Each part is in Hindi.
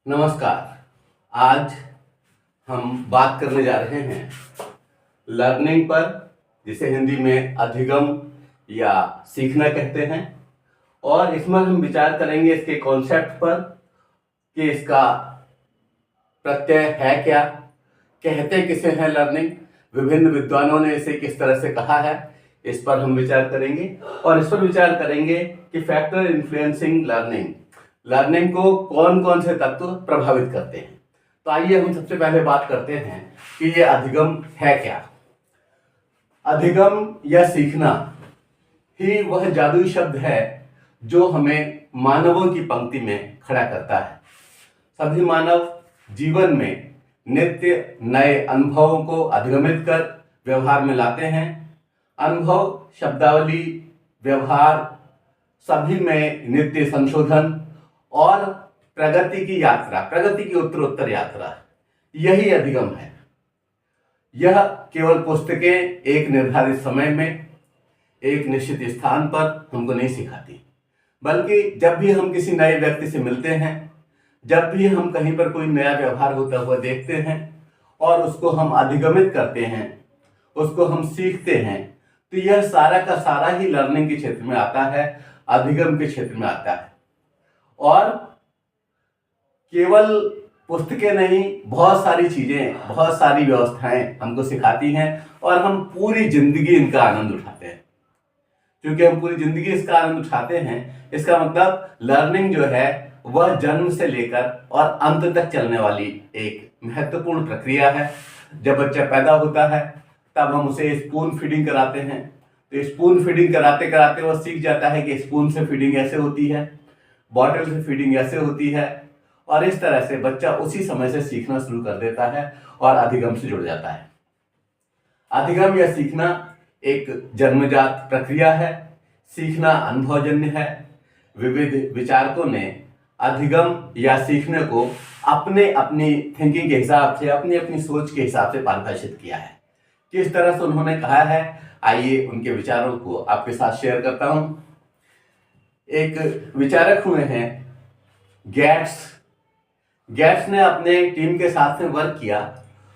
नमस्कार। आज हम बात करने जा रहे हैं लर्निंग पर, जिसे हिंदी में अधिगम या सीखना कहते हैं। और इसमें हम विचार करेंगे इसके कॉन्सेप्ट पर कि इसका प्रत्यय है क्या, कहते किसे हैं लर्निंग, विभिन्न विद्वानों ने इसे किस तरह से कहा है, इस पर हम विचार करेंगे। और इस पर विचार करेंगे कि फैक्टर इन्फ्लुएंसिंग लर्निंग को कौन कौन से तत्व प्रभावित करते हैं। तो आइए हम सबसे पहले बात करते हैं कि ये अधिगम है क्या। अधिगम या सीखना ही वह जादुई शब्द है जो हमें मानवों की पंक्ति में खड़ा करता है। सभी मानव जीवन में नित्य नए अनुभवों को अधिगमित कर व्यवहार में लाते हैं। अनुभव, शब्दावली, व्यवहार सभी में नित्य संशोधन और प्रगति की उत्तरोत्तर यात्रा, यही अधिगम है। यह केवल पुस्तकें एक निर्धारित समय में एक निश्चित स्थान पर हमको नहीं सिखाती, बल्कि जब भी हम किसी नए व्यक्ति से मिलते हैं, जब भी हम कहीं पर कोई नया व्यवहार होता हुआ देखते हैं और उसको हम अधिगमित करते हैं, उसको हम सीखते हैं, तो यह सारा का सारा ही लर्निंग के क्षेत्र में आता है, अधिगम के क्षेत्र में आता है। और केवल पुस्तकें नहीं, बहुत सारी चीजें, बहुत सारी व्यवस्थाएं हमको सिखाती हैं और हम पूरी जिंदगी इनका आनंद उठाते हैं। क्योंकि हम पूरी जिंदगी इसका आनंद उठाते हैं, इसका मतलब लर्निंग जो है वह जन्म से लेकर और अंत तक चलने वाली एक महत्वपूर्ण प्रक्रिया है। जब बच्चा पैदा होता है तब हम उसे स्पून फीडिंग कराते हैं, तो स्पून फीडिंग कराते कराते वह सीख जाता है कि स्पून से फीडिंग ऐसे होती है, बॉटल से फीडिंग ऐसे होती है, और इस तरह से बच्चा उसी समय से सीखना शुरू कर देता है और अधिगम से जुड़ जाता है। अधिगम या सीखना एक जन्मजात प्रक्रिया है, सीखना अनुभवजन्य है। विविध विचारकों ने अधिगम या सीखने को अपने अपनी थिंकिंग के हिसाब से, अपनी अपनी सोच के हिसाब से परिभाषित किया है। किस तरह से उन्होंने कहा है, आइए उनके विचारों को आपके साथ शेयर करता हूं। एक विचारक हुए हैं गेट्स ने अपने टीम के साथ में वर्क किया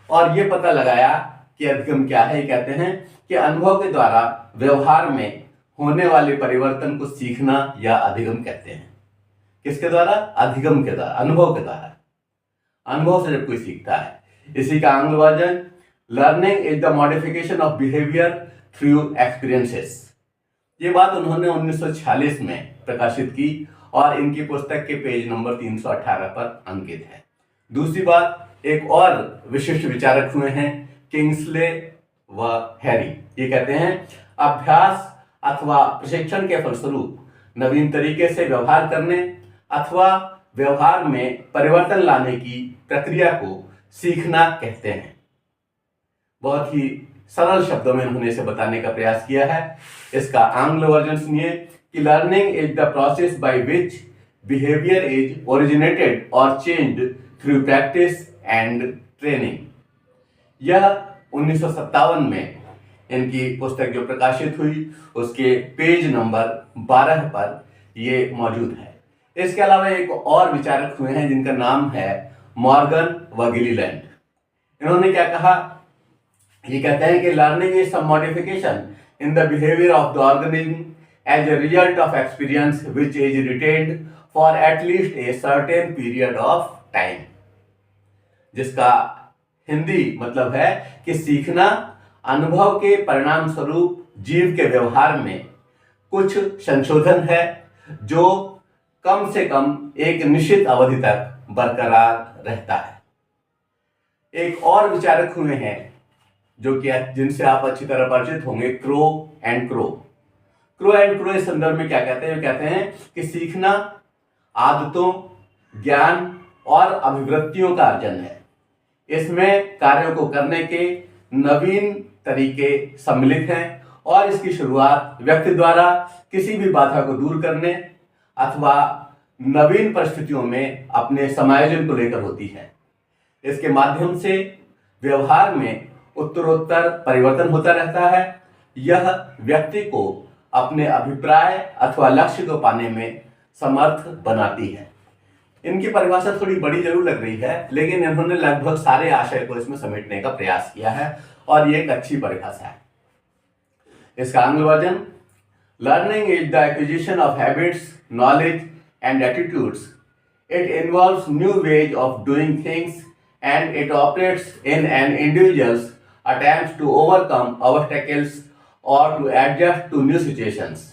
और ये पता लगाया कि अधिगम क्या है। ये कहते हैं कि अनुभव के द्वारा व्यवहार में होने वाले परिवर्तन को सीखना या अधिगम कहते हैं। किसके द्वारा? अधिगम के द्वारा, अनुभव के द्वारा। अनुभव से जब कोई सीखता है। इसी का आंग्ल version, learning is the modification of behaviour through experiences. ये बात उन्होंने 1946 में प्रकाशित की और इनकी पुस्तक के पेज नंबर 318 पर अंकित है। दूसरी बात, एक और विशिष्ट विचारक हुए हैं किंग्सले व हैरी। ये कहते हैं अभ्यास अथवा प्रशिक्षण के फलस्वरूप नवीन तरीके से व्यवहार करने अथवा व्यवहार में परिवर्तन लाने की प्रक्रिया को सीखना कहते हैं। बहुत ही सरल शब्दों में उन्होंने इसे बताने का प्रयास किया है। इसका आंग्ल वर्जन सुनिए कि learning is the process by which behaviour is originated और changed through practice and training. यह 1957 में इनकी पुस्तक जो प्रकाशित हुई उसके पेज नंबर 12 पर ये मौजूद है। इसके अलावा एक और विचारक हुए हैं जिनका नाम है मॉर्गन व गिलीलैंड। इन्होंने क्या कहा? ये कहते हैं कि learning is some modification in the behaviour of the organism as a result of experience which is retained for at least a certain period of time. जिसका हिंदी मतलब है कि सीखना अनुभव के परिणाम स्वरूप जीव के व्यवहार में कुछ संशोधन है जो कम से कम एक निश्चित अवधि तक बरकरार रहता है। एक और विचारक हुए हैं जो कि जिनसे आप अच्छी तरह परिचित होंगे, क्रो एंड क्रो इस संदर्भ में क्या कहते हैं? कहते हैं कि सीखना आदतों, ज्ञान और अभिवृत्तियों का अर्जन है। इसमें कार्यों को करने के नवीन तरीके सम्मिलित हैं और इसकी शुरुआत व्यक्ति द्वारा किसी भी बाधा को दूर करने अथवा नवीन परिस्थितियों में अपने समायोजन को लेकर होती है। इसके माध्यम से व्यवहार में उत्तरोत्तर परिवर्तन होता रहता है। यह व्यक्ति को अपने अभिप्राय अथवा लक्ष्य को पाने में समर्थ बनाती है। इनकी परिभाषा थोड़ी बड़ी जरूर लग रही है, लेकिन इन्होंने लगभग सारे आशय को इसमें समेटने का प्रयास किया है और ये एक अच्छी परिभाषा है। इसका आंग्ल version, learning is the acquisition of habits, knowledge and attitudes. It involves new ways of doing things and it operates in an individuals attempts to overcome obstacles or to adjust to new situations.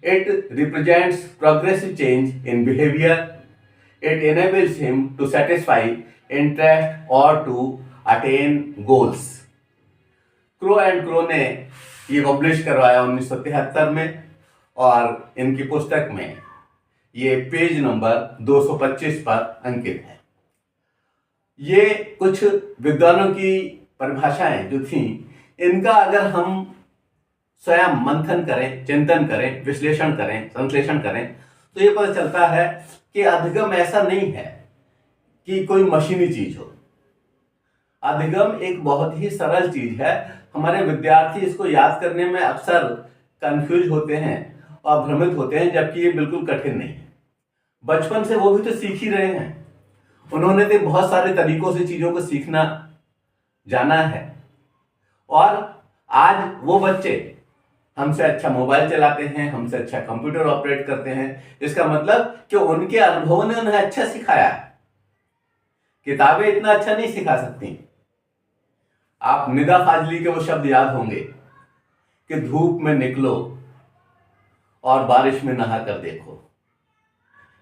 It represents progressive change in behavior. It enables him to satisfy interest or to attain goals. Crow and crow ने ये पब्लिश करवाया 1973 में और इनकी पुस्तक में ये पेज नंबर 225 पर अंकित है। ये कुछ विद्वानों की परिभाषाएं जो थी, इनका अगर हम स्वयं मंथन करें, चिंतन करें, विश्लेषण करें, संश्लेषण करें तो ये पता चलता है कि अधिगम ऐसा नहीं है कि कोई मशीनी चीज हो। अधिगम एक बहुत ही सरल चीज है। हमारे विद्यार्थी इसको याद करने में अक्सर कंफ्यूज होते हैं और भ्रमित होते हैं, जबकि ये बिल्कुल कठिन नहीं है। बचपन से वो भी तो सीख ही रहे हैं, उन्होंने तो बहुत सारे तरीकों से चीजों को सीखना जाना है और आज वो बच्चे हमसे अच्छा मोबाइल चलाते हैं, हमसे अच्छा कंप्यूटर ऑपरेट करते हैं। इसका मतलब कि उनके अनुभवों ने उन्हें अच्छा सिखाया है। किताबें इतना अच्छा नहीं सिखा सकती। आप निदा फाजली के वो शब्द याद होंगे कि धूप में निकलो और बारिश में नहा कर देखो,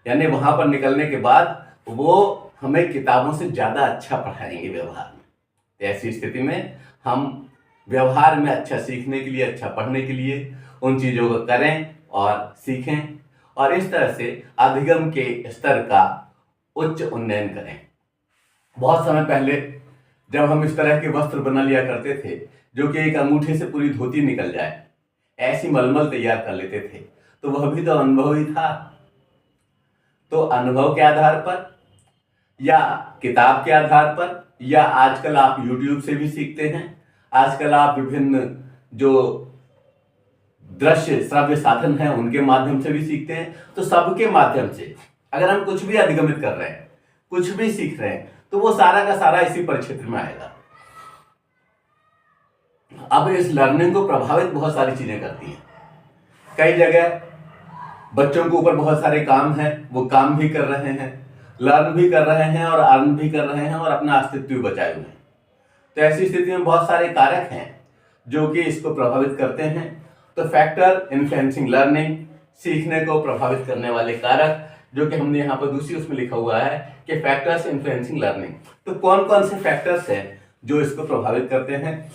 यानी वहां पर निकलने के बाद वो हमें किताबों से ज्यादा अच्छा पढ़ाएंगे व्यवहार में। ऐसी स्थिति में हम व्यवहार में अच्छा सीखने के लिए, अच्छा पढ़ने के लिए उन चीजों को करें और सीखें और इस तरह से अधिगम के स्तर का उच्च उन्नयन करें। बहुत समय पहले जब हम इस तरह के वस्त्र बना लिया करते थे जो कि एक अंगूठे से पूरी धोती निकल जाए, ऐसी मलमल तैयार कर लेते थे, तो वह भी तो अनुभव ही था। तो अनुभव के आधार पर या किताब के आधार पर या आजकल आप YouTube से भी सीखते हैं, आजकल आप विभिन्न जो दृश्य श्रव्य साधन हैं उनके माध्यम से भी सीखते हैं। तो सबके माध्यम से अगर हम कुछ भी अधिगमित कर रहे हैं, कुछ भी सीख रहे हैं, तो वो सारा का सारा इसी परिक्षेत्र में आएगा। अब इस लर्निंग को प्रभावित बहुत सारी चीजें करती हैं। कई जगह बच्चों के ऊपर बहुत सारे काम हैं, वो काम भी कर रहे हैं, लर्न भी कर रहे हैं और अर्न भी कर रहे हैं और अपना अस्तित्व भी बचाए हुए हैं। तो ऐसी स्थिति में बहुत सारे कारक हैं जो कि इसको प्रभावित करते हैं। तो फैक्टर इन्फ्लुएंसिंग लर्निंग, सीखने को प्रभावित करने वाले कारक, जो कि हमने यहाँ पर दूसरी उसमें लिखा हुआ है कि फैक्टर्स इन्फ्लुएंसिंग लर्निंग। तो कौन कौन से फैक्टर्स हैं जो इसको प्रभावित करते हैं,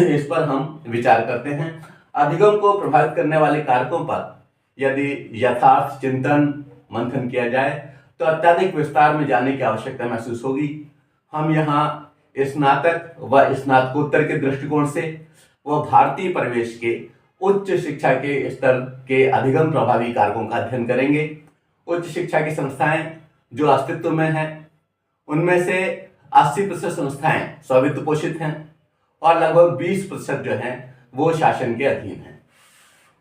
इस पर हम विचार करते हैं। अधिगम को प्रभावित करने वाले कारकों पर यदि यथार्थ चिंतन मंथन किया जाए तो अत्यधिक विस्तार में जाने की आवश्यकता महसूस होगी। हम यहाँ स्नातक व स्नातकोत्तर के दृष्टिकोण से व भारतीय परिवेश के उच्च शिक्षा के स्तर के अधिगम प्रभावी कारकों का अध्ययन करेंगे। उच्च शिक्षा की संस्थाएं जो अस्तित्व में हैं, उनमें से 80% संस्थाएं स्वामित्व पोषित हैं और लगभग 20% जो हैं वो शासन के अधीन हैं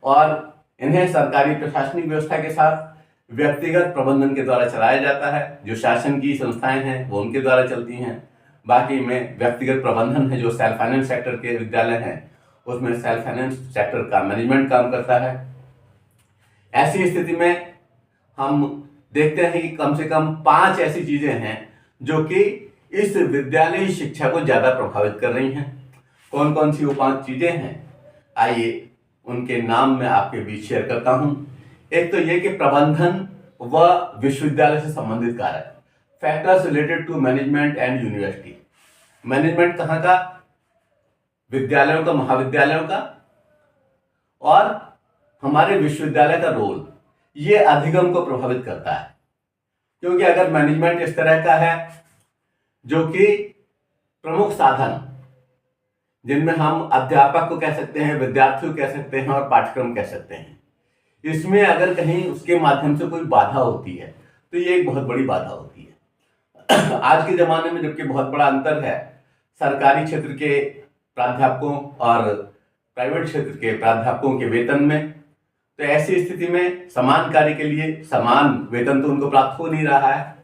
और इन्हें सरकारी प्रशासनिक व्यवस्था के साथ व्यक्तिगत प्रबंधन के द्वारा चलाया जाता है। जो शासन की संस्थाएं हैं वो उनके द्वारा चलती हैं, बाकी में व्यक्तिगत प्रबंधन है। जो सेल्फ फाइनेंस सेक्टर के विद्यालय हैं उसमें सेल्फ फाइनेंस सेक्टर का मैनेजमेंट काम करता है। ऐसी स्थिति में हम देखते हैं कि कम से कम 5 ऐसी चीजें हैं जो कि इस विद्यालयी शिक्षा को ज्यादा प्रभावित कर रही हैं। कौन कौन सी वो 5 चीजें हैं, आइए उनके नाम मैं आपके बीच शेयर करता हूं। एक तो ये कि प्रबंधन व विश्वविद्यालय से संबंधित कारक, factors related to management and university. Management कहाँ का, विद्यालयों का, महाविद्यालयों का, और हमारे विश्वविद्यालय का रोल, ये अधिगम को प्रभावित करता है। क्योंकि अगर मैनेजमेंट इस तरह का है जो कि प्रमुख साधन जिनमें हम अध्यापक को कह सकते हैं, विद्यार्थियों कह सकते हैं और पाठ्यक्रम कह सकते हैं, इसमें अगर कहीं उसके माध्यम से कोई बाधा होती है तो ये एक बहुत बड़ी बाधा होती है। आज के ज़माने में जबकि बहुत बड़ा अंतर है सरकारी क्षेत्र के प्राध्यापकों और प्राइवेट क्षेत्र के प्राध्यापकों के वेतन में, तो ऐसी स्थिति में समान कार्य के लिए समान वेतन तो उनको प्राप्त हो नहीं रहा है।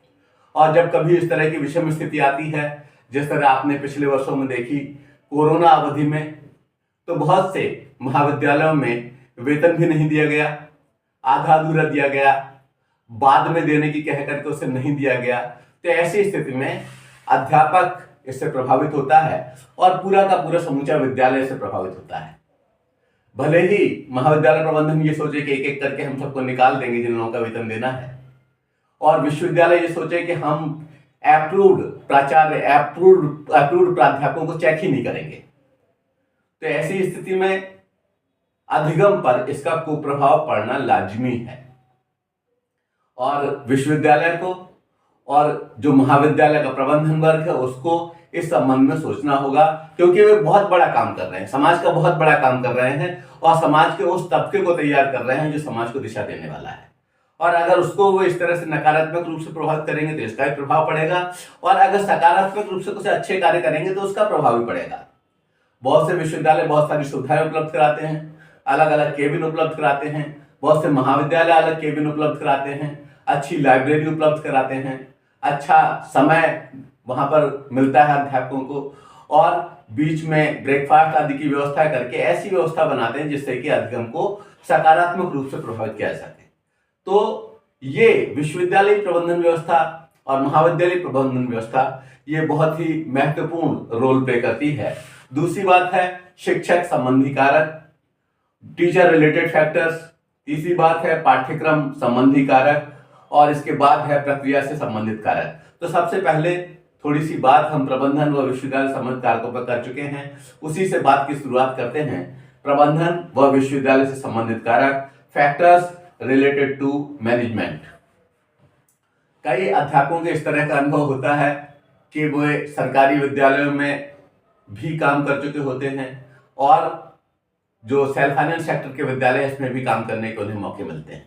और जब कभी इस तरह की विषम स्थिति आती है, जिस तरह आपने पिछले वर्षों में देखी कोरोना अवधि में, तो बहुत से महाविद्यालयों में वेतन भी नहीं दिया गया, आधा अधूरा दिया गया, बाद में देने की कह करके उसे नहीं दिया गया। तो ऐसी स्थिति में अध्यापक इससे प्रभावित होता है और पूरा का पूरा समूचा विद्यालय इससे प्रभावित होता है। भले ही महाविद्यालय प्रबंधन ये सोचे कि एक एक करके हम सबको निकाल देंगे जिन लोगों का वेतन देना है, और विश्वविद्यालय ये सोचे कि हम अप्रूव्ड प्राचार्य, अप्रूव्ड प्राध्यापकों को चेक ही नहीं करेंगे। तो ऐसी स्थिति में अधिगम पर इसका कुप्रभाव पड़ना लाजमी है और विश्वविद्यालय को और जो महाविद्यालय का प्रबंधन वर्ग है उसको इस संबंध में सोचना होगा, क्योंकि वे बहुत बड़ा काम कर रहे हैं, समाज का बहुत बड़ा काम कर रहे हैं और समाज के उस तबके को तैयार कर रहे हैं जो समाज को दिशा देने वाला है। और अगर उसको वो इस तरह से नकारात्मक रूप से प्रभावित करेंगे तो इसका भी प्रभाव पड़ेगा, और अगर सकारात्मक रूप से कुछ अच्छे कार्य करेंगे तो उसका प्रभाव भी पड़ेगा। बहुत से विश्वविद्यालय बहुत सारी सुविधाएं उपलब्ध कराते हैं, अलग अलग केबिन उपलब्ध कराते हैं, बहुत से महाविद्यालय अलग केबिन उपलब्ध कराते हैं, अच्छी लाइब्रेरी उपलब्ध कराते हैं, अच्छा समय वहां पर मिलता है अध्यापकों को, और बीच में ब्रेकफास्ट आदि की व्यवस्था करके ऐसी व्यवस्था बनाते हैं जिससे कि अधिगम को सकारात्मक रूप से प्रभावित किया जा सके। तो ये विश्वविद्यालय प्रबंधन व्यवस्था और महाविद्यालय प्रबंधन व्यवस्था ये बहुत ही महत्वपूर्ण रोल प्ले करती है। दूसरी बात है शिक्षक संबंधी कारक, टीचर रिलेटेड फैक्टर्स। तीसरी बात है पाठ्यक्रम संबंधी कारक, और इसके बाद है प्रक्रिया से संबंधित कारक। तो सबसे पहले थोड़ी सी बात हम प्रबंधन व विश्वविद्यालय संबंधित कारकों पर कर चुके हैं, उसी से बात की शुरुआत करते हैं। प्रबंधन व विश्वविद्यालय से संबंधित कारक, फैक्टर्स रिलेटेड टू मैनेजमेंट। कई अध्यापकों के इस तरह का अनुभव होता है कि वे सरकारी विद्यालयों में भी काम कर चुके होते हैं और जो सेल्फ फाइनेंस सेक्टर के विद्यालय है इसमें भी काम करने के उन्हें मौके मिलते हैं।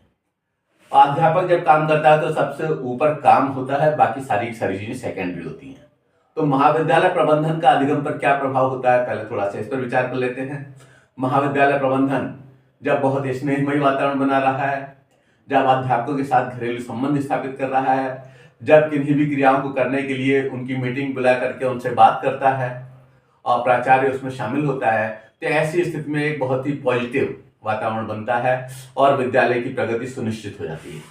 अध्यापक जब काम करता है तो सबसे ऊपर काम होता है, बाकी सारी चीजें सेकेंडरी होती हैं। तो महाविद्यालय प्रबंधन का अधिगम पर क्या प्रभाव होता है, पहले थोड़ा सा इस पर विचार कर लेते हैं। महाविद्यालय प्रबंधन जब बहुत स्नेहमयी वातावरण बना रहा है, जब अध्यापकों के साथ घरेलू संबंध स्थापित कर रहा है, जब किन्हीं भी क्रियाओं को करने के लिए उनकी मीटिंग बुला करके उनसे बात करता है और प्राचार्य उसमें शामिल होता है, तो ऐसी स्थिति में एक बहुत ही पॉजिटिव वातावरण बनता है और विद्यालय की प्रगति सुनिश्चित हो जाती है।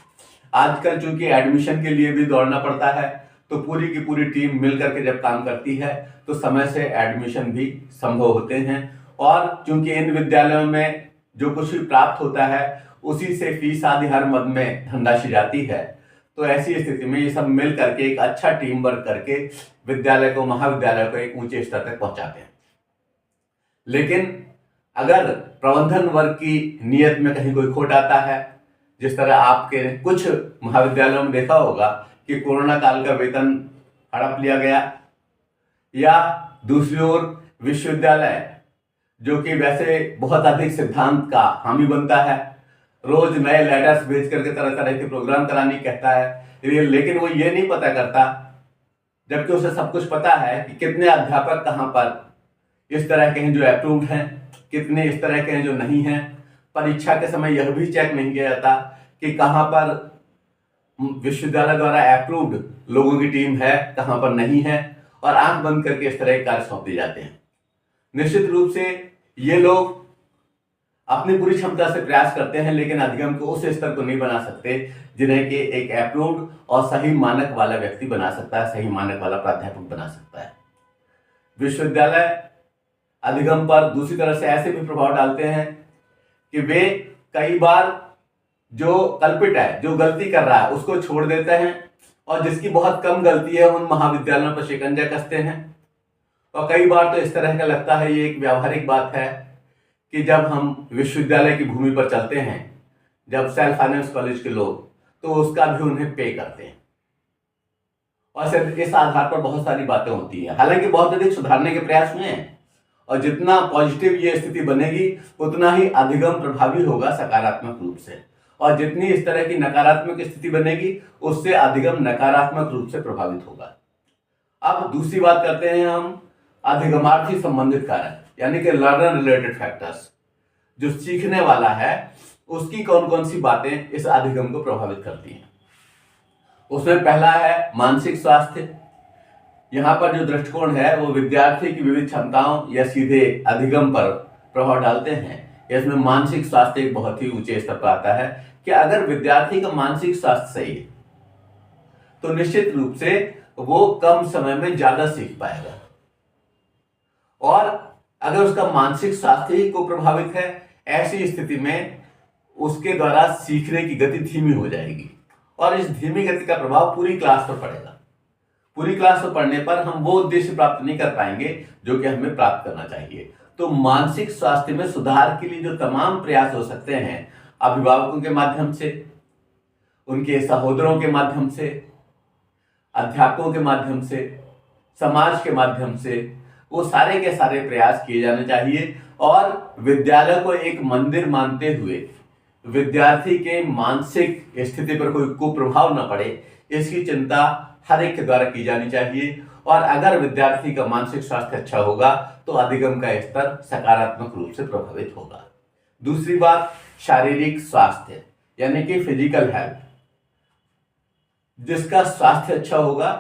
आजकल चूंकि एडमिशन के लिए भी दौड़ना पड़ता है, तो पूरी की पूरी टीम मिलकर के जब काम करती है तो समय से एडमिशन भी संभव होते हैं, और चूंकि इन विद्यालयों में जो कुछ भी प्राप्त होता है उसी से फीस आदि हर मद में धनराशि जाती है। तो ऐसी स्थिति में ये सब मिल करके एक अच्छा टीम वर्क करके विद्यालय को, महाविद्यालय को एक ऊंचे स्तर तक पहुंचाते हैं। लेकिन अगर प्रबंधन वर्ग की नियत में कहीं कोई खोट आता है, जिस तरह आपके कुछ महाविद्यालयों में देखा होगा कि कोरोना काल का वेतन हड़प लिया गया, या दूसरी ओर विश्वविद्यालय जो कि वैसे बहुत अधिक सिद्धांत का हामी बनता है, रोज नए लेटर्स भेज करके तरह तरह के प्रोग्राम कराने कहता है, लेकिन वो ये नहीं पता करता, जबकि उसे सब कुछ पता है कि कितने अध्यापक कहाँ पर इस तरह के हैं जो अप्रूव्ड हैं, कितने इस तरह के हैं जो नहीं हैं। परीक्षा के समय यह भी चेक नहीं किया जाता कि कहाँ पर विश्वविद्यालय द्वारा अप्रूव्ड लोगों की टीम है, कहाँ पर नहीं है, और आंख बंद करके इस तरह के कार्य सौंप दिए जाते हैं। निश्चित रूप से ये लोग अपनी पूरी क्षमता से प्रयास करते हैं, लेकिन अधिगम को उस स्तर को नहीं बना सकते जिन्हें कि एक अप्रूव्ड और सही मानक वाला व्यक्ति बना सकता है, सही मानक वाला प्राध्यापक बना सकता है। विश्वविद्यालय अधिगम पर दूसरी तरह से ऐसे भी प्रभाव डालते हैं कि वे कई बार जो कल्पित है, जो गलती कर रहा है, उसको छोड़ देते हैं, और जिसकी बहुत कम गलती है उन महाविद्यालयों पर शिकंजा कसते हैं। और कई बार तो इस तरह का लगता है, ये एक व्यावहारिक बात है कि जब हम विश्वविद्यालय की भूमि पर चलते हैं, जब सेल्फ फाइनेंस कॉलेज के लोग, तो उसका भी उन्हें पे करते हैं, और सिर्फ इस आधार पर बहुत सारी बातें होती है। हालांकि बहुत अधिक सुधारने के प्रयास हुए हैं, और जितना पॉजिटिव ये स्थिति बनेगी उतना ही अधिगम प्रभावी होगा सकारात्मक रूप से, और जितनी इस तरह की नकारात्मक स्थिति बनेगी उससे अधिगम नकारात्मक रूप से प्रभावित होगा। अब दूसरी बात करते हैं हम अधिगमार्थी संबंधित कारक, यानी कि लर्नर रिलेटेड फैक्टर्स। जो सीखने वाला है उसकी कौन कौन सी बातें इस अधिगम को प्रभावित करती हैं। उसमें पहला है मानसिक स्वास्थ्य। यहाँ पर जो दृष्टिकोण है वो विद्यार्थी की विविध क्षमताओं या सीधे अधिगम पर प्रभाव डालते हैं। इसमें मानसिक स्वास्थ्य एक बहुत ही ऊंचे स्तर पर आता है कि अगर विद्यार्थी का मानसिक स्वास्थ्य सही है तो निश्चित रूप से वो कम समय में ज्यादा सीख पाएगा, और अगर उसका मानसिक स्वास्थ्य ही को प्रभावित है, ऐसी स्थिति में उसके द्वारा सीखने की गति धीमी हो जाएगी और इस धीमी गति का प्रभाव पूरी क्लास पर पड़ेगा। पूरी क्लास पर पढ़ने पर हम वो उद्देश्य प्राप्त नहीं कर पाएंगे जो कि हमें प्राप्त करना चाहिए। तो मानसिक स्वास्थ्य में सुधार के लिए जो तमाम प्रयास हो सकते हैं, अभिभावकों के माध्यम से, उनके सहोदरों के माध्यम से, अध्यापकों के माध्यम से, समाज के माध्यम से, वो सारे के सारे प्रयास किए जाने चाहिए और विद्यालय को एक मंदिर मानते हुए विद्यार्थी के मानसिक स्थिति पर कोई कुप्रभाव न पड़े, इसकी चिंता हर एक के द्वारा की जानी चाहिए। और अगर विद्यार्थी का मानसिक स्वास्थ्य अच्छा होगा तो अधिगम का स्तर सकारात्मक रूप से प्रभावित होगा। दूसरी बात, शारीरिक स्वास्थ्य यानी कि फिजिकल हेल्थ। जिसका स्वास्थ्य अच्छा होगा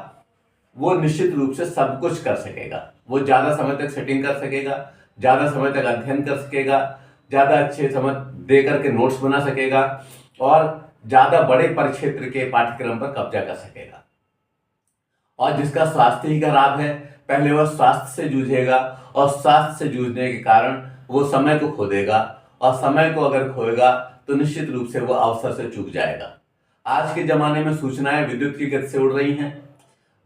वो निश्चित रूप से सब कुछ कर सकेगा। वो ज्यादा समय तक सेटिंग कर सकेगा, ज्यादा समय तक अध्ययन कर सकेगा, ज्यादा अच्छे समय दे करके नोट्स बना सकेगा और ज्यादा बड़े परिक्षेत्र के पाठ्यक्रम पर कब्जा कर सकेगा। और जिसका स्वास्थ्य ही खराब है, पहले वह स्वास्थ्य से जूझेगा और स्वास्थ्य से जूझने के कारण वो समय को खो देगा, और समय को अगर खोएगा तो निश्चित रूप से वो अवसर से चूक जाएगा। आज के जमाने में सूचनाएं विद्युत की गति से उड़ रही हैं,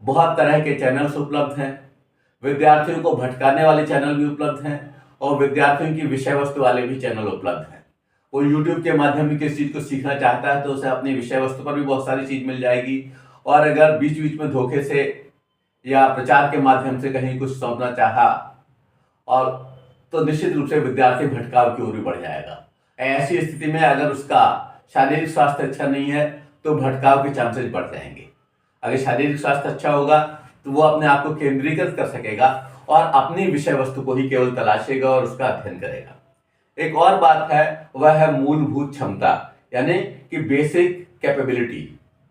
बहुत तरह के चैनल्स उपलब्ध हैं, विद्यार्थियों को भटकाने वाले चैनल भी उपलब्ध हैं और विद्यार्थियों की विषय वस्तु वाले भी चैनल उपलब्ध हैं। वो यूट्यूब के माध्यम से किसी चीज को सीखना चाहता है तो उसे अपनी विषय वस्तु पर भी बहुत सारी चीज मिल जाएगी, और अगर बीच बीच में धोखे से या प्रचार के माध्यम से कहीं कुछ सौंपना चाहा और तो निश्चित रूप से विद्यार्थी भटकाव की ओर भी बढ़ जाएगा। ऐसी स्थिति में अगर उसका शारीरिक स्वास्थ्य अच्छा नहीं है तो भटकाव के चांसेस बढ़ जाएंगे। अगर शारीरिक स्वास्थ्य अच्छा होगा तो वो अपने आप को केंद्रीकृत कर सकेगा और अपनी विषय वस्तु को ही केवल तलाशेगा और उसका अध्ययन करेगा। एक और बात है, वह है मूलभूत क्षमता यानी कि बेसिक कैपेबिलिटी।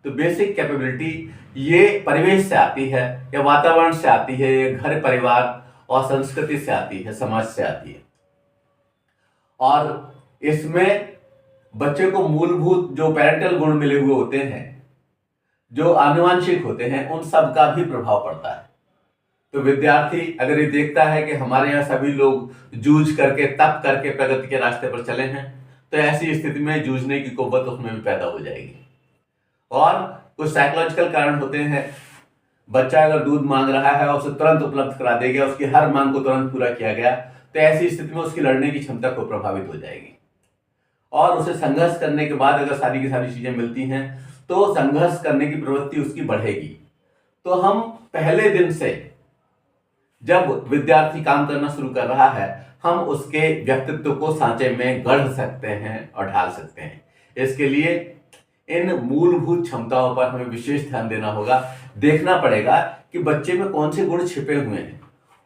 तो बेसिक कैपेबिलिटी ये परिवेश से आती है या वातावरण से आती है, या घर परिवार और संस्कृति से आती है, समाज से आती है, और इसमें बच्चे को मूलभूत जो पेरेंटल गुण मिले हुए होते हैं, जो आनुवांशिक होते हैं, उन सब का भी प्रभाव पड़ता है। तो विद्यार्थी अगर ये देखता है कि हमारे यहाँ सभी लोग जूझ करके तप करके प्रगति के रास्ते पर चले हैं, तो ऐसी स्थिति में जूझने की कुव्वत उसमें भी पैदा हो जाएगी। और कुछ साइकोलॉजिकल कारण होते हैं, बच्चा अगर दूध मांग रहा है और उसे तुरंत उपलब्ध करा दिया गया, उसकी हर मांग को तुरंत पूरा किया गया, तो ऐसी स्थिति में उसकी लड़ने की क्षमता को प्रभावित हो जाएगी। और उसे संघर्ष करने के बाद अगर सारी की सारी चीजें मिलती हैं तो संघर्ष करने की प्रवृत्ति उसकी बढ़ेगी। तो हम पहले दिन से जब विद्यार्थी काम करना शुरू कर रहा है, हम उसके व्यक्तित्व को सांचे में गढ़ सकते हैं और ढाल सकते हैं। इसके लिए इन मूलभूत क्षमताओं पर हमें विशेष ध्यान देना होगा। देखना पड़ेगा कि बच्चे में कौन से गुण छिपे हुए हैं,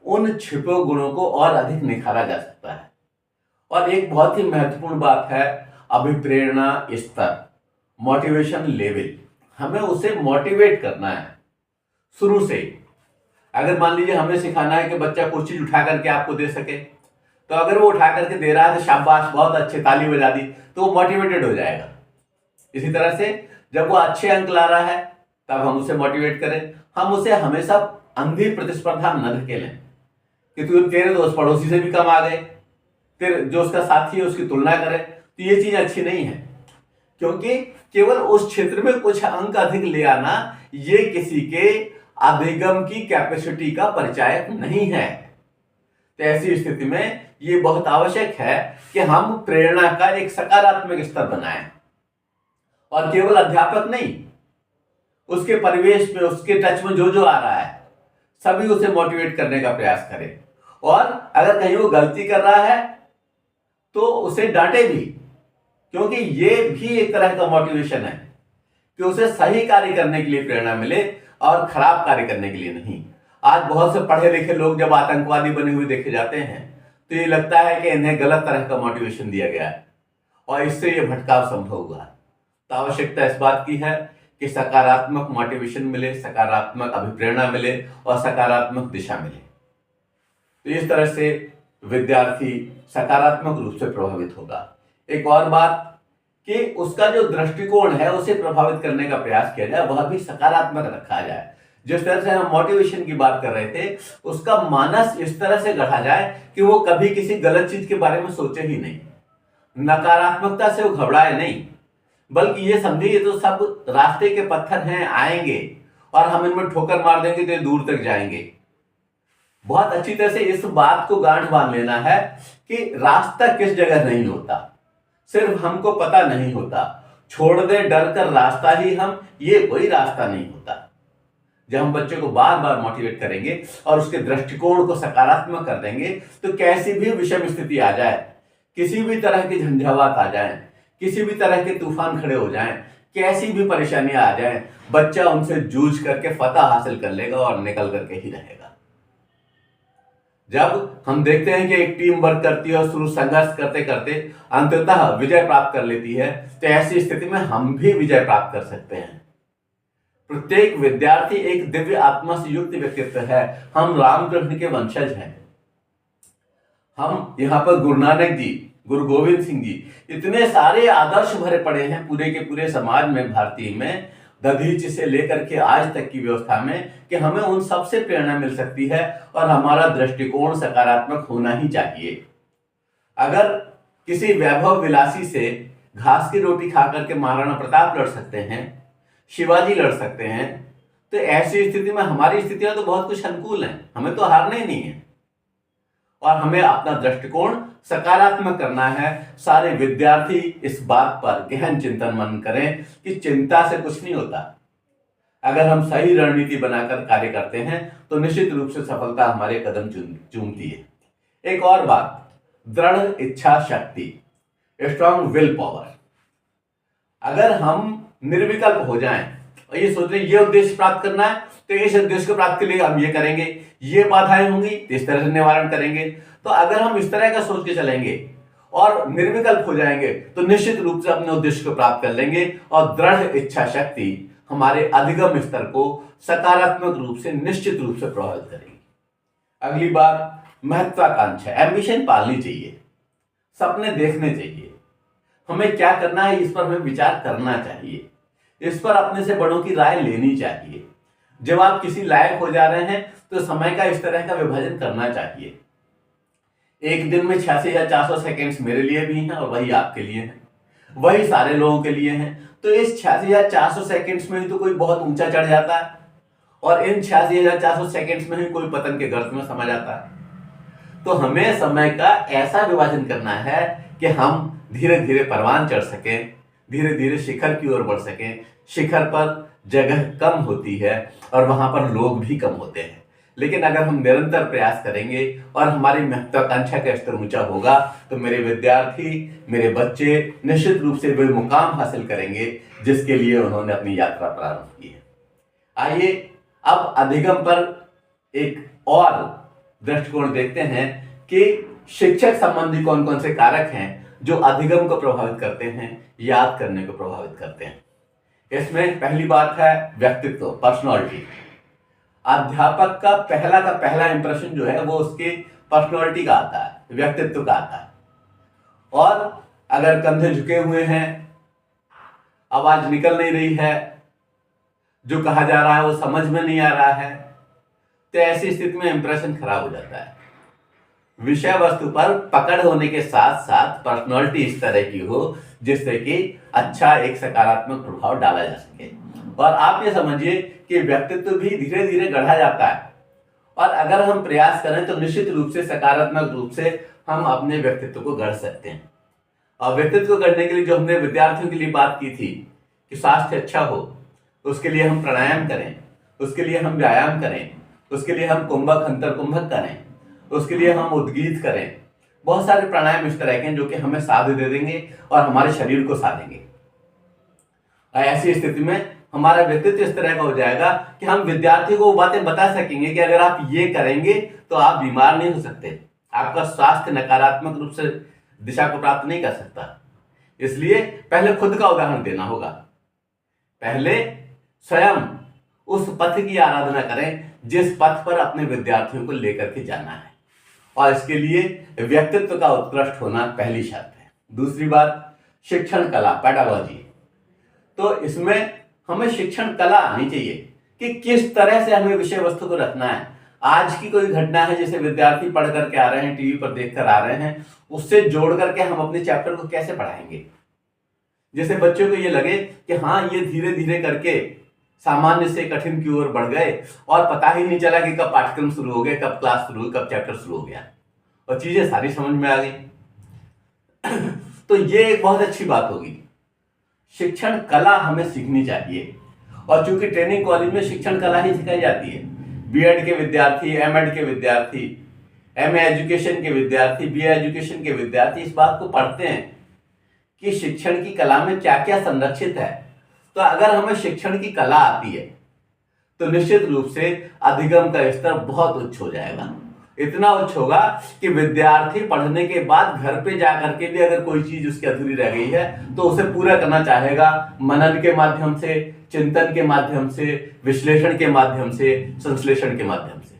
उन छिपे गुणों को और अधिक निखारा जा सकता है। और एक बहुत ही महत्वपूर्ण बात है अभिप्रेरणा स्तर, मोटिवेशन लेवल। हमें उसे मोटिवेट करना है शुरू से। अगर मान लीजिए हमें सिखाना है कि बच्चा कुछ चीज उठा करके आपको दे सके, तो अगर वो उठा करके दे रहा है तो शाबाश, बहुत अच्छे, ताली बजा दी, तो वो मोटिवेटेड हो जाएगा। इसी तरह से जब वो अच्छे अंक ला रहा है तब हम उसे मोटिवेट करें। हम उसे हमेशा अंधी प्रतिस्पर्धा न धकेलें कि तेरे दोस्त पड़ोसी से भी कम आ गए, फिर जो उसका साथी है उसकी तुलना करें, तो ये चीज अच्छी नहीं है। क्योंकि केवल उस क्षेत्र में कुछ अंक अधिक ले आना ये किसी के अधिगम की कैपेसिटी का परिचायक नहीं है। तो ऐसी स्थिति में ये बहुत आवश्यक है कि हम प्रेरणा का एक सकारात्मक स्तर बनाएं, और केवल अध्यापक नहीं, उसके परिवेश में, उसके टच में जो जो आ रहा है, सभी उसे मोटिवेट करने का प्रयास करें। और अगर कहीं वो गलती कर रहा है तो उसे डांटे भी, क्योंकि ये भी एक तरह का मोटिवेशन है कि उसे सही कार्य करने के लिए प्रेरणा मिले और खराब कार्य करने के लिए नहीं। आज बहुत से पढ़े लिखे लोग जब आतंकवादी बने हुए देखे जाते हैं तो ये लगता है कि इन्हें गलत तरह का मोटिवेशन दिया गया है और इससे ये भटकाव संभव हुआ। तो आवश्यकता इस बात की है कि सकारात्मक मोटिवेशन मिले, सकारात्मक अभिप्रेरणा मिले और सकारात्मक दिशा मिले। तो इस तरह से विद्यार्थी सकारात्मक रूप से प्रभावित होगा। एक और बात कि उसका जो दृष्टिकोण है उसे प्रभावित करने का प्रयास किया जाए, वह भी सकारात्मक रखा जाए। जिस तरह से हम मोटिवेशन की बात कर रहे थे, उसका मानस इस तरह से गढ़ा जाए कि वो कभी किसी गलत चीज के बारे में सोचे ही नहीं, नकारात्मकता से वो घबराए नहीं, बल्कि ये समझे ये तो सब रास्ते के पत्थर हैं, आएंगे और हम इनमें ठोकर मार देंगे तो ये दूर तक जाएंगे। बहुत अच्छी तरह से इस बात को गांठ बांध लेना है कि रास्ता किस जगह नहीं होता, सिर्फ हमको पता नहीं होता। छोड़ दे डर कर रास्ता ही हम, ये कोई रास्ता नहीं होता। जब हम बच्चे को बार बार मोटिवेट करेंगे और उसके दृष्टिकोण को सकारात्मक कर देंगे, तो कैसी भी विषम स्थिति आ जाए, किसी भी तरह की झंझावात आ जाए, किसी भी तरह के तूफान खड़े हो जाएं, कैसी भी परेशानियां आ जाएं, बच्चा उनसे जूझ करके फतह हासिल कर लेगा और निकल करके ही रहेगा। जब हम देखते हैं कि एक टीम वर्क करती है और शुरू संघर्ष करते करते अंततः विजय प्राप्त कर लेती है, तो ऐसी स्थिति में हम भी विजय प्राप्त कर सकते हैं। प्रत्येक विद्यार्थी एक दिव्य आत्मा से युक्त व्यक्तित्व है। हम रामकृष्ण के वंशज हैं। हम यहाँ पर गुरु नानक जी, गुरु गोविंद सिंह जी, इतने सारे आदर्श भरे पड़े हैं पूरे के पूरे समाज में, भारतीय में, दधीच से लेकर के आज तक की व्यवस्था में, कि हमें उन सबसे प्रेरणा मिल सकती है और हमारा दृष्टिकोण सकारात्मक होना ही चाहिए। अगर किसी वैभव विलासी से घास की रोटी खा करके महाराणा प्रताप लड़ सकते हैं, शिवाजी लड़ सकते हैं, तो ऐसी स्थिति में हमारी स्थितियां तो बहुत कुछ अनुकूल हैं, हमें तो हारना ही नहीं है और हमें अपना दृष्टिकोण सकारात्मक करना है। सारे विद्यार्थी इस बात पर गहन चिंतन मनन करें कि चिंता से कुछ नहीं होता। अगर हम सही रणनीति बनाकर कार्य करते हैं तो निश्चित रूप से सफलता हमारे कदम चूमती है। एक और बात, दृढ़ इच्छा शक्ति, स्ट्रॉन्ग विल पावर। अगर हम निर्विकल्प हो जाएं और ये सोच रहे ये उद्देश्य प्राप्त करना है तो इस उद्देश्य को प्राप्त के लिए हम ये करेंगे, ये बाधाएं होंगी तो इस तरह से निवारण करेंगे, तो अगर हम इस तरह का सोच के चलेंगे और निर्विकल्प हो जाएंगे तो निश्चित रूप से अपने उद्देश्य को प्राप्त कर लेंगे और दृढ़ इच्छा शक्ति हमारे अधिगम स्तर को सकारात्मक रूप से निश्चित रूप से प्रभावित करेगी। अगली बात, महत्वाकांक्षा, एम्बिशन पालनी चाहिए, सपने देखने चाहिए। हमें क्या करना है इस पर हमें विचार करना चाहिए, इस पर अपने से बड़ों की राय लेनी चाहिए। जब आप किसी लायक हो जा रहे हैं तो समय का इस तरह का विभाजन करना चाहिए। एक दिन में 86,400 सेकेंड्स मेरे लिए भी हैं और वही आपके लिए हैं, वही सारे लोगों के लिए हैं। तो इस 86,400 सेकेंड्स में ही तो कोई बहुत ऊंचा चढ़ जाता है और इन 86,400 सेकेंड्स में ही कोई पतन के गर्त में समा जाता है। तो हमें समय का ऐसा विभाजन करना है कि हम धीरे धीरे परवान चढ़ सकें, धीरे धीरे शिखर की ओर बढ़ सकें। शिखर पर जगह कम होती है और वहां पर लोग भी कम होते हैं, लेकिन अगर हम निरंतर प्रयास करेंगे और हमारी महत्वाकांक्षा का स्तर ऊंचा होगा तो मेरे विद्यार्थी, मेरे बच्चे निश्चित रूप से वे मुकाम हासिल करेंगे जिसके लिए उन्होंने अपनी यात्रा प्रारंभ की है। आइए अब अधिगम पर एक और दृष्टिकोण देखते हैं कि शिक्षक संबंधी कौन कौन से कारक हैं जो अधिगम को प्रभावित करते हैं, याद करने को प्रभावित करते हैं। इसमें पहली बात है व्यक्तित्व, पर्सनालिटी। अध्यापक का पहला इंप्रेशन जो है वो उसके पर्सनालिटी का आता है, व्यक्तित्व का आता है। और अगर कंधे झुके हुए हैं, आवाज निकल नहीं रही है, जो कहा जा रहा है वो समझ में नहीं आ रहा है, तो ऐसी स्थिति में इंप्रेशन खराब हो जाता है। विषय वस्तु पर पकड़ होने के साथ साथ पर्सनालिटी इस तरह की हो जिससे कि अच्छा एक सकारात्मक प्रभाव डाला जा सके। और आप ये समझिए कि व्यक्तित्व भी धीरे धीरे गढ़ा जाता है और अगर हम प्रयास करें तो निश्चित रूप से सकारात्मक रूप से हम अपने व्यक्तित्व को गढ़ सकते हैं। और व्यक्तित्व को गढ़ने के लिए जो हमने विद्यार्थियों के लिए बात की थी कि स्वास्थ्य अच्छा हो, उसके लिए हम प्राणायाम करें, उसके लिए हम व्यायाम करें, उसके लिए हम कुंभक अंतर कुंभक करें, उसके लिए हम उद्गीत करें। बहुत सारे प्राणायाम इस तरह के हैं जो कि हमें साध दे देंगे और हमारे शरीर को साधेंगे। ऐसी स्थिति में हमारा व्यक्तित्व इस तरह का हो जाएगा कि हम विद्यार्थी को वो बातें बता सकेंगे कि अगर आप ये करेंगे तो आप बीमार नहीं हो सकते, आपका स्वास्थ्य नकारात्मक रूप से दिशा को प्राप्त नहीं कर सकता। इसलिए पहले खुद का उदाहरण देना होगा, पहले स्वयं उस पथ की आराधना करें जिस पथ पर अपने विद्यार्थियों को लेकर के जाना है, और इसके लिए व्यक्तित्व का उत्कृष्ट होना पहली शर्त है। दूसरी बात, शिक्षण कला, पेडागॉजी। तो इसमें हमें शिक्षण कला आनी चाहिए कि किस तरह से हमें विषय वस्तु को रखना है। आज की कोई घटना है जैसे विद्यार्थी पढ़ करके आ रहे हैं, टीवी पर देखकर आ रहे हैं, उससे जोड़ करके हम अपने चैप्टर को कैसे पढ़ाएंगे, जैसे बच्चों को ये लगे कि हाँ ये धीरे धीरे करके सामान्य से कठिन की ओर बढ़ गए और पता ही नहीं चला कि कब पाठ्यक्रम शुरू हो गया, कब क्लास शुरू हुई, कब चैप्टर शुरू हो गया और चीजें सारी समझ में आ गई। तो ये एक बहुत अच्छी बात होगी। शिक्षण कला हमें सीखनी चाहिए, और चूंकि ट्रेनिंग कॉलेज में शिक्षण कला ही सिखाई जाती है, बीएड के विद्यार्थी, एमएड के विद्यार्थी, एमए एजुकेशन के विद्यार्थी, बीए एजुकेशन के विद्यार्थी इस बात को पढ़ते हैं कि शिक्षण की कला में क्या क्या संरक्षित है। तो अगर हमें शिक्षण की कला आती है तो निश्चित रूप से अधिगम का स्तर बहुत उच्च हो जाएगा। इतना उच्च होगा कि विद्यार्थी पढ़ने के बाद घर पे जाकर के भी अगर कोई चीज उसकी अधूरी रह गई है तो उसे पूरा करना चाहेगा, मनन के माध्यम से, चिंतन के माध्यम से, विश्लेषण के माध्यम से, संश्लेषण के माध्यम से।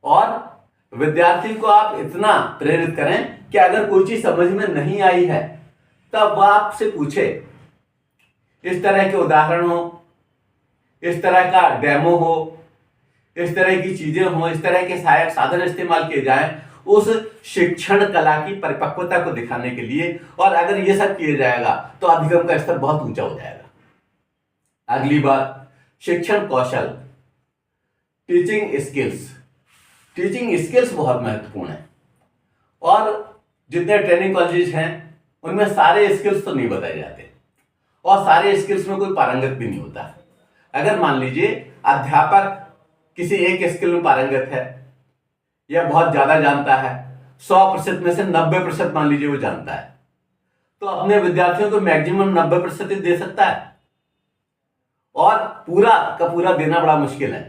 और विद्यार्थी को आप इतना प्रेरित करें कि अगर कोई चीज समझ में नहीं आई है तब वह आपसे पूछे, इस तरह के उदाहरण हो, इस तरह का डेमो हो, इस तरह की चीजें हो, इस तरह के सहायक साधन इस्तेमाल किए जाएं उस शिक्षण कला की परिपक्वता को दिखाने के लिए। और अगर ये सब किया जाएगा तो अधिगम का स्तर बहुत ऊंचा हो जाएगा। अगली बात, शिक्षण कौशल, टीचिंग स्किल्स। टीचिंग स्किल्स बहुत महत्वपूर्ण है, और जितने ट्रेनिंग कॉलेजेस हैं उनमें सारे स्किल्स तो नहीं बताए जाते, और सारे स्किल्स में कोई पारंगत भी नहीं होता। अगर मान लीजिए अध्यापक किसी एक स्किल में पारंगत है या बहुत ज्यादा जानता है, 100% में से 90% मान लीजिए वो जानता है, तो अपने विद्यार्थियों को मैक्सिमम 90% ही दे सकता है, और पूरा का पूरा देना बड़ा मुश्किल है।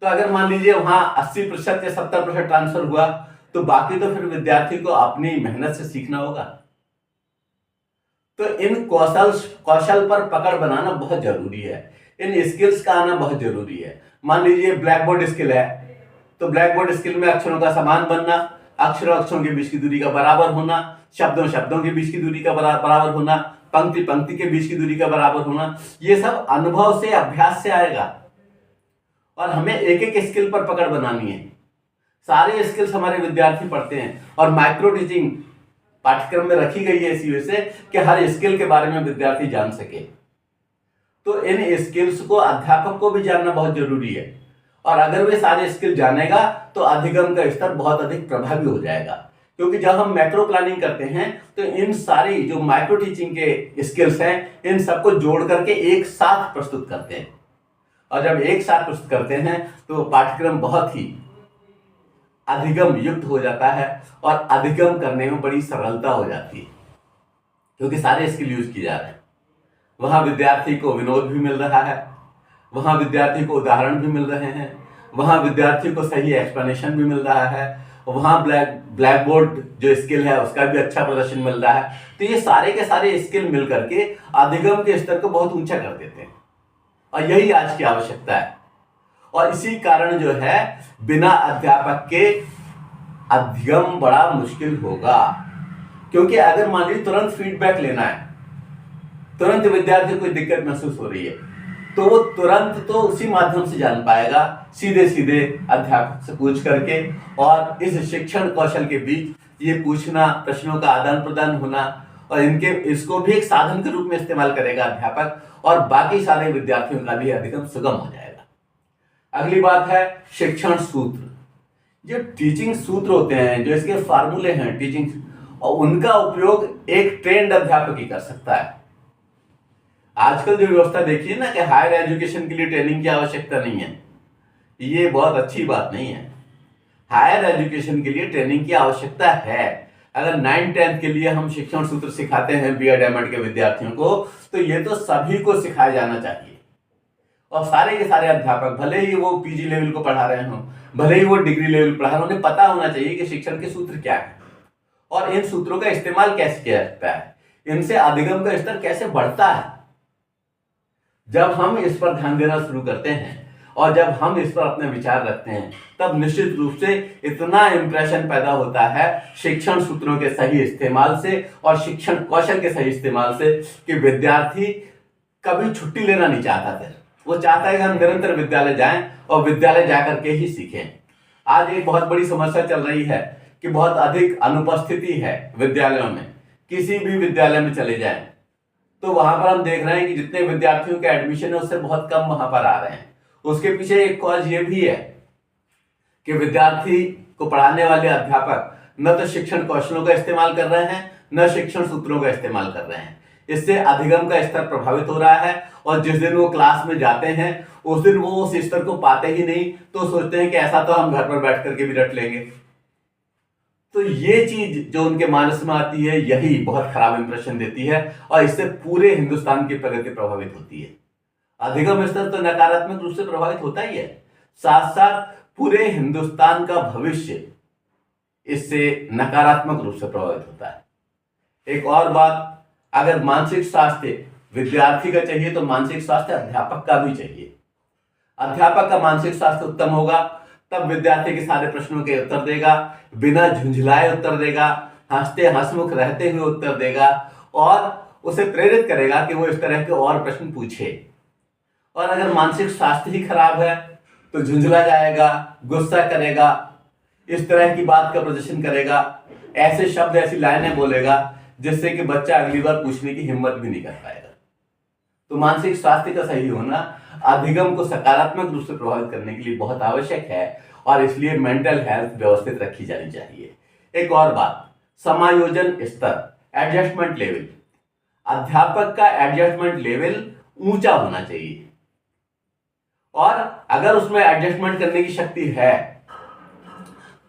तो अगर मान लीजिए वहां 80% या 70% ट्रांसफर हुआ तो बाकी तो फिर विद्यार्थी को अपनी मेहनत से सीखना होगा। तो इन कौशल पर पकड़ बनाना बहुत जरूरी है, इन स्किल्स का आना बहुत जरूरी है। मान लीजिए ब्लैक बोर्ड स्किल है, तो ब्लैक बोर्ड स्किल में अक्षरों का समान बनना, अक्षरों अक्षरों के बीच की दूरी का बराबर होना, शब्दों शब्दों के बीच की दूरी का बराबर होना, पंक्ति पंक्ति के बीच की दूरी का बराबर होना, ये सब अनुभव से, अभ्यास से आएगा। और हमें एक एक स्किल पर पकड़ बनानी है। सारे स्किल्स हमारे विद्यार्थी पढ़ते हैं, और माइक्रो टीचिंग पाठ्यक्रम में रखी गई है इसी वजह से कि हर स्किल के बारे में विद्यार्थी जान सके। तो इन स्किल्स को अध्यापक को भी जानना बहुत जरूरी है, और अगर वे सारे स्किल जानेगा तो अधिगम का स्तर बहुत अधिक प्रभावी हो जाएगा। क्योंकि जब हम मैक्रो प्लानिंग करते हैं तो इन सारी जो माइक्रो टीचिंग के स्किल्स हैं इन सबको जोड़ करके एक साथ प्रस्तुत करते हैं, और जब एक साथ प्रस्तुत करते हैं तो पाठ्यक्रम बहुत ही अधिगम युक्त हो जाता है, और अधिगम करने में बड़ी सरलता हो जाती है क्योंकि सारे स्किल यूज किए जा रहे हैं। वहां विद्यार्थी को विनोद भी मिल रहा है, वहां विद्यार्थी को उदाहरण भी मिल रहे हैं, वहां विद्यार्थी को सही एक्सप्लेनेशन भी मिल रहा है, वहां ब्लैक बोर्ड जो स्किल है उसका भी अच्छा प्रदर्शन मिल रहा है। तो ये सारे के सारे स्किल मिल करके अधिगम के स्तर को बहुत ऊंचा कर देते हैं, और यही आज की आवश्यकता है। और इसी कारण जो है बिना अध्यापक के अधिगम बड़ा मुश्किल होगा, क्योंकि अगर मान लीजिए तुरंत फीडबैक लेना है, तुरंत विद्यार्थी को कोई दिक्कत महसूस हो रही है, तो वो तुरंत तो उसी माध्यम से जान पाएगा, सीधे सीधे अध्यापक से पूछ करके। और इस शिक्षण कौशल के बीच ये पूछना, प्रश्नों का आदान प्रदान होना, और इसको भी एक साधन के रूप में इस्तेमाल करेगा अध्यापक, और बाकी सारे विद्यार्थियों का भी अधिगम सुगम हो जाएगा। अगली बात है शिक्षण सूत्र। जो टीचिंग सूत्र होते हैं, जो इसके फार्मूले हैं टीचिंग, और उनका उपयोग एक ट्रेंड अध्यापक ही कर सकता है। आजकल जो व्यवस्था देखिए ना कि हायर एजुकेशन के लिए ट्रेनिंग की आवश्यकता नहीं है, ये बहुत अच्छी बात नहीं है। हायर एजुकेशन के लिए ट्रेनिंग की आवश्यकता है। अगर 9th-10th के लिए हम शिक्षण सूत्र सिखाते हैं बीएड एमएड के विद्यार्थियों को, तो ये तो सभी को सिखाया जाना चाहिए। और सारे के सारे अध्यापक, भले ही वो पीजी लेवल को पढ़ा रहे हों, भले ही वो डिग्री लेवल पढ़ा रहे हों, उन्हें पता होना चाहिए कि शिक्षण के सूत्र क्या है और इन सूत्रों का इस्तेमाल कैसे किया जाता है, इनसे अधिगम का स्तर कैसे बढ़ता है। जब हम इस पर ध्यान देना शुरू करते हैं और जब हम इस पर अपने विचार रखते हैं, तब निश्चित रूप से इतना इंप्रेशन पैदा होता है शिक्षण सूत्रों के सही इस्तेमाल से और शिक्षण कौशल के सही इस्तेमाल से कि विद्यार्थी कभी छुट्टी लेना नहीं चाहता। फिर वो चाहता है कि हम निरंतर विद्यालय जाएं और विद्यालय जाकर के ही सीखें। आज एक बहुत बड़ी समस्या चल रही है कि बहुत अधिक अनुपस्थिति है विद्यालयों में। किसी भी विद्यालय में चले जाएं तो वहां पर हम देख रहे हैं कि जितने विद्यार्थियों के एडमिशन है उससे बहुत कम वहां पर आ रहे हैं। उसके पीछे एक कॉज ये भी है कि विद्यार्थी को पढ़ाने वाले अध्यापक न तो शिक्षण कौशलों का इस्तेमाल कर रहे हैं, न शिक्षण सूत्रों का इस्तेमाल कर रहे हैं। इससे अधिगम का स्तर प्रभावित हो रहा है और जिस दिन वो क्लास में जाते हैं उस दिन वो उस स्तर को पाते ही नहीं, तो सोचते हैं कि ऐसा तो हम घर पर बैठ करके भी रट लेंगे। तो ये चीज जो उनके मानस में आती है, यही बहुत खराब इंप्रेशन देती है और इससे पूरे हिंदुस्तान की प्रगति प्रभावित होती है। अधिगम स्तर तो नकारात्मक रूप से प्रभावित होता ही है, साथ साथ पूरे हिंदुस्तान का भविष्य इससे नकारात्मक रूप से प्रभावित होता है। एक और बात, अगर मानसिक स्वास्थ्य विद्यार्थी का चाहिए तो मानसिक स्वास्थ्य अध्यापक का भी चाहिए। अध्यापक का मानसिक स्वास्थ्य उत्तम होगा तब विद्यार्थी के सारे प्रश्नों के उत्तर देगा, बिना झुंझलाए उत्तर देगा, हंसते हंसमुख रहते हुए उत्तर देगा और उसे प्रेरित करेगा कि वो इस तरह के और प्रश्न पूछे। और अगर मानसिक स्वास्थ्य ही खराब है तो झुंझला जाएगा, गुस्सा करेगा, इस तरह की बात का प्रदर्शन करेगा, ऐसे शब्द ऐसी लाइनें बोलेगा जिससे कि बच्चा अगली बार पूछने की हिम्मत भी नहीं कर पाएगा। तो मानसिक स्वास्थ्य का सही होना अधिगम को सकारात्मक रूप से प्रभावित करने के लिए बहुत आवश्यक है और इसलिए मेंटल हेल्थ व्यवस्थित रखी जानी चाहिए। एक और बात, समायोजन स्तर, एडजस्टमेंट लेवल। अध्यापक का एडजस्टमेंट लेवल ऊंचा होना चाहिए और अगर उसमें एडजस्टमेंट करने की शक्ति है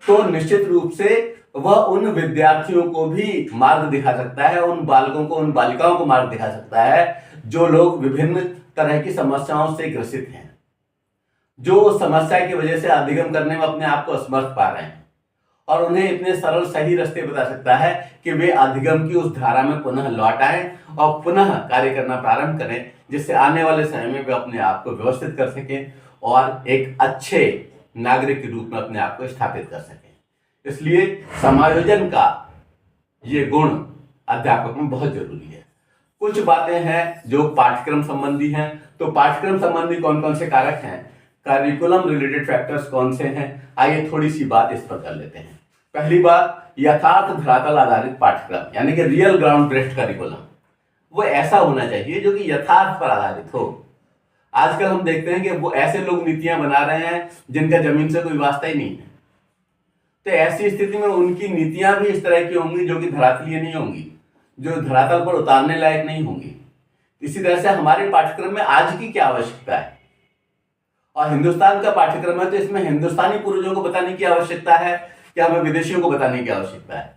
तो निश्चित रूप से वह उन विद्यार्थियों को भी मार्ग दिखा सकता है, उन बालकों को, उन बालिकाओं को मार्ग दिखा सकता है जो लोग विभिन्न तरह की समस्याओं से ग्रसित हैं, जो समस्या की वजह से अधिगम करने में अपने आप को असमर्थ पा रहे हैं, और उन्हें इतने सरल सही रास्ते बता सकता है कि वे अधिगम की उस धारा में पुनः लौट आएं और पुनः कार्य करना प्रारंभ करें, जिससे आने वाले समय में वे अपने आप को व्यवस्थित कर सकें और एक अच्छे नागरिक के रूप में अपने आप को स्थापित कर सकें। इसलिए समायोजन का ये गुण अध्यापक में बहुत जरूरी है। कुछ बातें हैं जो पाठ्यक्रम संबंधी हैं, तो पाठ्यक्रम संबंधी कौन कौन से कारक हैं, करिकुलम रिलेटेड फैक्टर्स कौन से हैं, आइए थोड़ी सी बात इस पर कर लेते हैं। पहली बात, यथार्थ धरातल आधारित पाठ्यक्रम यानी कि रियल ग्राउंड बेस्ड करिकुलम। वो ऐसा होना चाहिए जो कि यथार्थ पर आधारित हो। आजकल हम देखते हैं कि वो ऐसे लोग नीतियां बना रहे हैं जिनका जमीन से कोई वास्ता ही नहीं है। तो ऐसी स्थिति में उनकी नीतियां भी इस तरह की होंगी जो कि धरातलीय नहीं होंगी, जो धरातल पर उतारने लायक नहीं होंगी। इसी तरह से हमारे पाठ्यक्रम में आज की क्या आवश्यकता है, और हिंदुस्तान का पाठ्यक्रम है तो इसमें हिंदुस्तानी पूर्वजों को बताने की आवश्यकता है कि हमें विदेशियों को बताने की आवश्यकता है।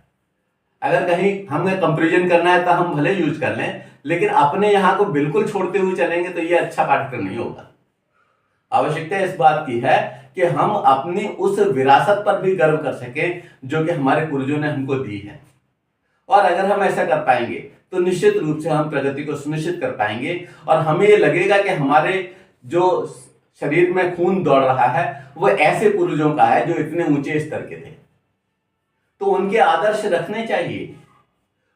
अगर कहीं हमें कंपैरिजन करना है तो हम भले यूज कर लें, लेकिन अपने यहाँ को बिल्कुल छोड़ते हुए चलेंगे तो ये अच्छा पाठ्यक्रम नहीं होगा। आवश्यकता इस बात की है कि हम अपनी उस विरासत पर भी गर्व कर सकें जो कि हमारे पूर्वजों ने हमको दी है, और अगर हम ऐसा कर पाएंगे तो निश्चित रूप से हम प्रगति को सुनिश्चित कर पाएंगे और हमें ये लगेगा कि हमारे जो शरीर में खून दौड़ रहा है वो ऐसे पूर्वजों का है जो इतने ऊंचे स्तर के थे। तो उनके आदर्श रखने चाहिए,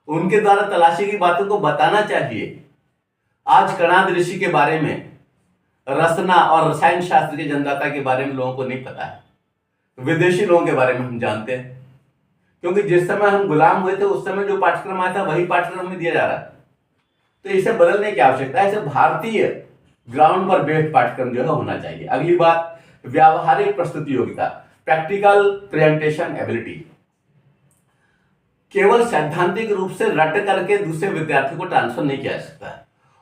उनके द्वारा तलाशी की बातों को बताना चाहिए। आज कणाद ऋषि के बारे में, रसना और रसायन शास्त्र की जनदाता के बारे में लोगों को नहीं पता है, विदेशी लोगों के बारे में हम जानते हैं, क्योंकि जिस समय हम गुलाम हुए थे उस समय जो पाठ्यक्रम आया था वही पाठ्यक्रम हमें दिया जा रहा है। तो इसे बदलने की आवश्यकता है। इसे भारतीय ग्राउंड पर बेस्ड पाठ्यक्रम जो है होना चाहिए। अगली बात, व्यावहारिक प्रस्तुति योग्यता, प्रैक्टिकल प्रेजेंटेशन एबिलिटी। केवल सैद्धांतिक रूप से रट करके दूसरे विद्यार्थी को ट्रांसफर नहीं किया जा सकता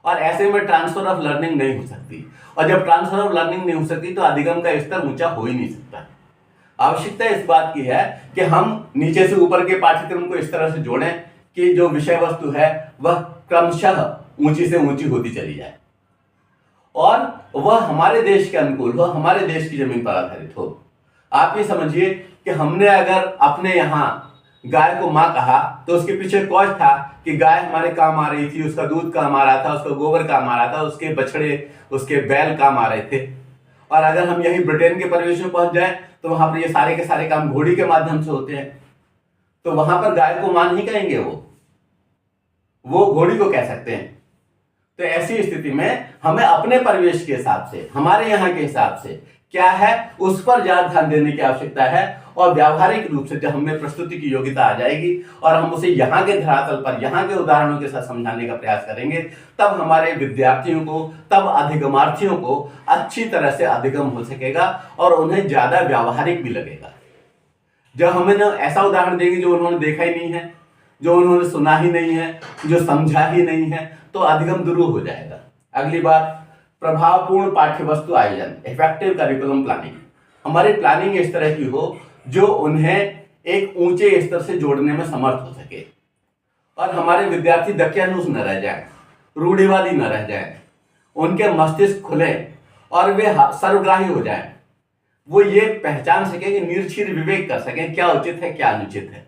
और ऐसे में ट्रांसफर ऑफ लर्निंग नहीं हो सकती, और जब ट्रांसफर ऑफ लर्निंग नहीं हो सकती तो अधिगम का स्तर ऊंचा हो ही नहीं सकता। आवश्यकता इस बात की है कि हम नीचे से ऊपर के पाठ्यक्रम को इस तरह से जोड़ें कि जो विषय वस्तु है वह क्रमशः ऊंची से ऊंची होती चली जाए और वह हमारे देश के अनुकूल हो, हमारे देश की जमीन पर आधारित हो। आप ये समझिए कि हमने अगर अपने यहाँ गाय को माँ कहा तो उसके पीछे कॉज था कि गाय हमारे काम आ रही थी, उसका दूध काम आ रहा था, उसका गोबर काम आ रहा था, उसके बछड़े, उसके बैल काम आ रहे थे। और अगर हम यही ब्रिटेन के परिवेश में पहुंच जाए तो वहां पर ये सारे के सारे काम घोड़ी के माध्यम से होते हैं, तो वहां पर गाय को मां नहीं कहेंगे, वो घोड़ी को कह सकते हैं। तो ऐसी स्थिति में हमें अपने परिवेश के हिसाब से, हमारे यहाँ के हिसाब से क्या है, उस पर ज्यादा ध्यान देने की आवश्यकता है। और व्यावहारिक रूप से जब हमें प्रस्तुति की योग्यता आ जाएगी और हम उसे यहाँ के धरातल पर, यहाँ के उदाहरणों के साथ समझाने का प्रयास करेंगे, तब हमारे विद्यार्थियों को, तब अधिगमार्थियों को अच्छी तरह से अधिगम हो सकेगा और उन्हें ज्यादा व्यावहारिक भी लगेगा। जब हमें ना ऐसा उदाहरण देंगे जो उन्होंने देखा ही नहीं है, जो उन्होंने सुना ही नहीं है, जो समझा ही नहीं है, तो अधिगम दुरूह हो जाएगा। अगली बात, प्रभावपूर्ण पाठ्य वस्तु आयोजन, इफेक्टिव करिकुलम प्लानिंग। हमारी प्लानिंग इस तरह की हो जो उन्हें एक ऊंचे स्तर से जोड़ने में समर्थ हो सके और हमारे विद्यार्थी दकियानूस न रह जाए, रूढ़िवादी न रह जाए, उनके मस्तिष्क खुले और वे सर्वग्राही हो जाएं। वो ये पहचान सके कि निर्छीर विवेक कर सकें क्या उचित है क्या अनुचित है।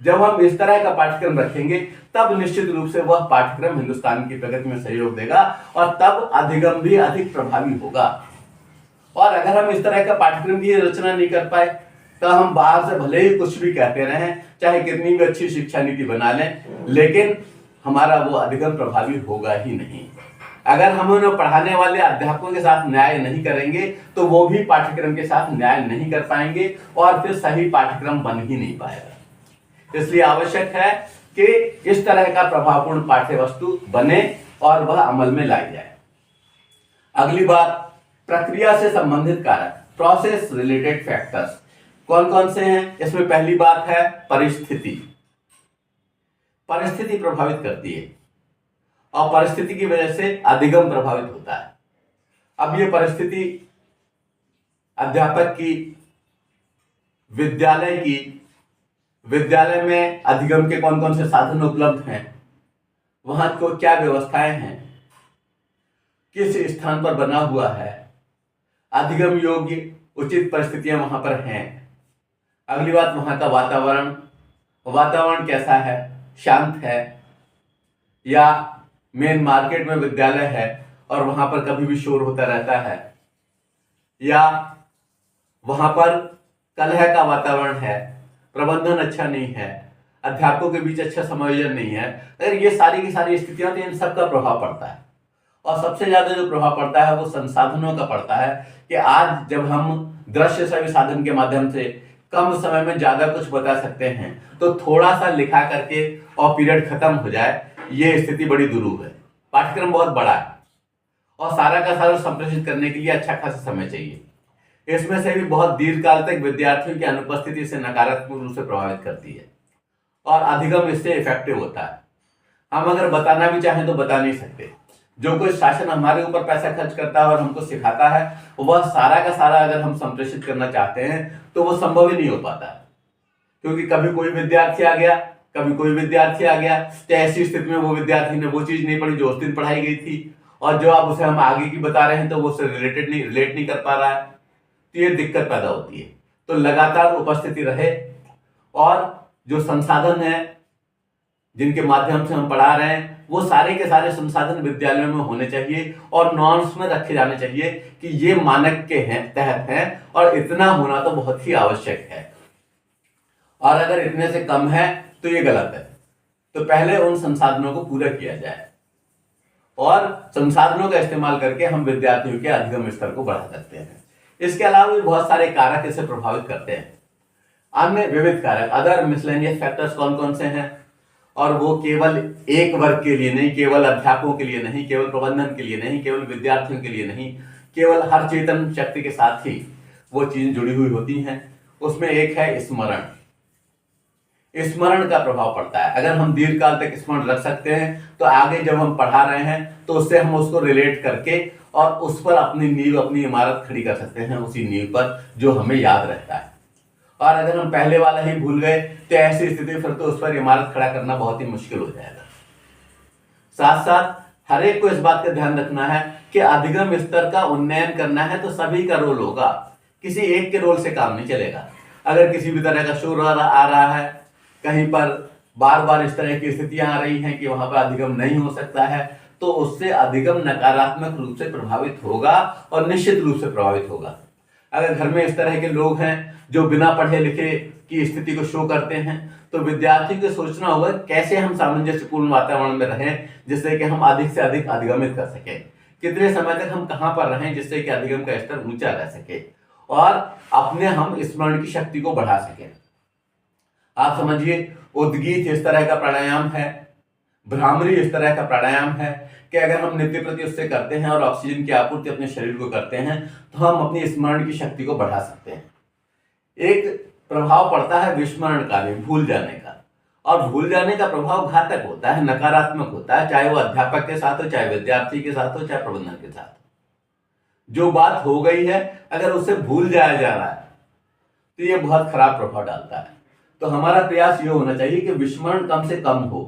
जब हम इस तरह का पाठ्यक्रम रखेंगे तब निश्चित रूप से वह पाठ्यक्रम हिंदुस्तान की प्रगति में सहयोग देगा और तब अधिगम भी अधिक प्रभावी होगा। और अगर हम इस तरह का पाठ्यक्रम की रचना नहीं कर पाए तो हम बाहर से भले ही कुछ भी कहते रहें, चाहे कितनी भी अच्छी शिक्षा नीति बना लें, लेकिन हमारा वो अधिगम प्रभावी होगा ही नहीं। अगर हम उन्हें पढ़ाने वाले अध्यापकों के साथ न्याय नहीं करेंगे तो वो भी पाठ्यक्रम के साथ न्याय नहीं कर पाएंगे और फिर सही पाठ्यक्रम बन ही नहीं पाएगा। इसलिए आवश्यक है कि इस तरह का प्रभावपूर्ण पाठ्य वस्तु बने और वह अमल में लाई जाए। अगली बात, प्रक्रिया से संबंधित कारक, प्रोसेस रिलेटेड फैक्टर्स कौन कौन से हैं? इसमें पहली बात है परिस्थिति। परिस्थिति प्रभावित करती है और परिस्थिति की वजह से अधिगम प्रभावित होता है। अब ये परिस्थिति अध्यापक की, विद्यालय की, विद्यालय में अधिगम के कौन कौन से साधन उपलब्ध हैं, वहां को क्या व्यवस्थाएं हैं, किस स्थान पर बना हुआ है, अधिगम योग्य उचित परिस्थितियां वहां पर हैं। अगली बात, वहां का वातावरण, वातावरण कैसा है, शांत है या मेन मार्केट में विद्यालय है और वहां पर कभी भी शोर होता रहता है, या वहां पर कलह का वातावरण है, प्रबंधन अच्छा नहीं है, अध्यापकों के बीच अच्छा समायोजन नहीं है। अगर ये सारी की सारी स्थितियां, तो इन सब का प्रभाव पड़ता है। और सबसे ज्यादा जो प्रभाव पड़ता है वो संसाधनों का पड़ता है कि आज जब हम दृश्य श्रव्य साधन के माध्यम से कम समय में ज्यादा कुछ बता सकते हैं, तो थोड़ा सा लिखा करके और पीरियड खत्म हो जाए, ये स्थिति बड़ी दुरूह है। पाठ्यक्रम बहुत बड़ा है और सारा का सारा संप्रेषित करने के लिए अच्छा खासा समय चाहिए। इसमें से भी बहुत दीर्घकाल तक विद्यार्थियों की अनुपस्थिति से नकारात्मक रूप से प्रभावित करती है और अधिगम इससे इफेक्टिव होता है। हम अगर बताना भी चाहें तो बता नहीं सकते। जो कोई शासन हमारे ऊपर पैसा खर्च करता है और हमको सिखाता है, वह सारा का सारा अगर हम संप्रेषित करना चाहते हैं तो वो संभव ही नहीं हो पाता, क्योंकि कभी कोई विद्यार्थी आ गया, कभी कोई विद्यार्थी आ गया, तो ऐसी स्थिति में वो विद्यार्थी ने वो चीज नहीं पढ़ी जो उस दिन पढ़ाई गई थी, और जो आप उसे हम आगे की बता रहे हैं तो वो उससे रिलेट नहीं कर पा रहा है, तो ये दिक्कत पैदा होती है। तो लगातार उपस्थिति रहे और जो संसाधन है जिनके माध्यम से हम पढ़ा रहे हैं, वो सारे के सारे संसाधन विद्यालयों में होने चाहिए और नॉर्म्स में रखे जाने चाहिए कि ये मानक के तहत हैं और इतना होना तो बहुत ही आवश्यक है, और अगर इतने से कम है तो ये गलत है। तो पहले उन संसाधनों को पूरा किया जाए और संसाधनों का इस्तेमाल करके हम विद्यार्थियों के अधिगम स्तर को बढ़ा सकते हैं। इसके अलावा भी बहुत सारे कारक इसे प्रभावित करते हैं। अन्य विविध कारक, अदर मिसलेनियस फैक्टर्स कौन कौन से हैं, और वो केवल एक वर्ग के लिए नहीं, केवल अध्यापकों के लिए नहीं, केवल प्रबंधन के लिए नहीं, केवल विद्यार्थियों के लिए नहीं, केवल हर चेतन शक्ति के साथ ही वो चीजें जुड़ी हुई होती हैं। उसमें एक है स्मरण। स्मरण का प्रभाव पड़ता है। अगर हम दीर्घकाल तक स्मरण रख सकते हैं तो आगे जब हम पढ़ा रहे हैं तो उससे हम उसको रिलेट करके और उस पर अपनी नींव, अपनी इमारत खड़ी कर सकते हैं, उसी नींव पर जो हमें याद रहता है। और अगर हम पहले वाला ही भूल गए तो ऐसी स्थिति फिर तो उस पर इमारत खड़ा करना बहुत ही मुश्किल हो जाएगा। साथ साथ हर एक को इस बात का ध्यान रखना है कि अधिगम स्तर का उन्नयन करना है तो सभी का रोल होगा, किसी एक के रोल से काम नहीं चलेगा। अगर किसी भी तरह का शोर आ रहा है कहीं पर बार बार इस तरह की स्थितियां आ रही हैं कि वहां पर अधिगम नहीं हो सकता है, तो उससे अधिगम नकारात्मक रूप से प्रभावित होगा और निश्चित रूप से प्रभावित होगा। अगर घर में इस तरह के लोग हैं जो बिना पढ़े लिखे की स्थिति को शो करते हैं, तो विद्यार्थी को सोचना होगा कैसे हम सामंजस्यपूर्ण वातावरण में रहें जिससे कि हम अधिक से अधिक अधिगमित कर सकें, कितने समय तक हम कहां पर रहें जिससे कि अधिगम का स्तर ऊंचा रह सके और अपने हम स्मरण की शक्ति को बढ़ा सकें। आप समझिए, उद्गीत इस तरह का प्राणायाम है, भ्रामरी इस तरह का प्राणायाम है कि अगर हम नित्य प्रति उससे करते हैं और ऑक्सीजन की आपूर्ति अपने शरीर को करते हैं तो हम अपनी स्मरण की शक्ति को बढ़ा सकते हैं। एक प्रभाव पड़ता है विस्मरण का भी, भूल जाने का, और भूल जाने का प्रभाव घातक होता है, नकारात्मक होता है, चाहे वो अध्यापक के साथ हो, चाहे विद्यार्थी के साथ हो, चाहे प्रबंधन के साथ हो। जो बात हो गई है अगर उसे भूल जाया जा रहा है तो ये बहुत खराब प्रभाव डालता है। तो हमारा प्रयास ये होना चाहिए कि विस्मरण कम से कम हो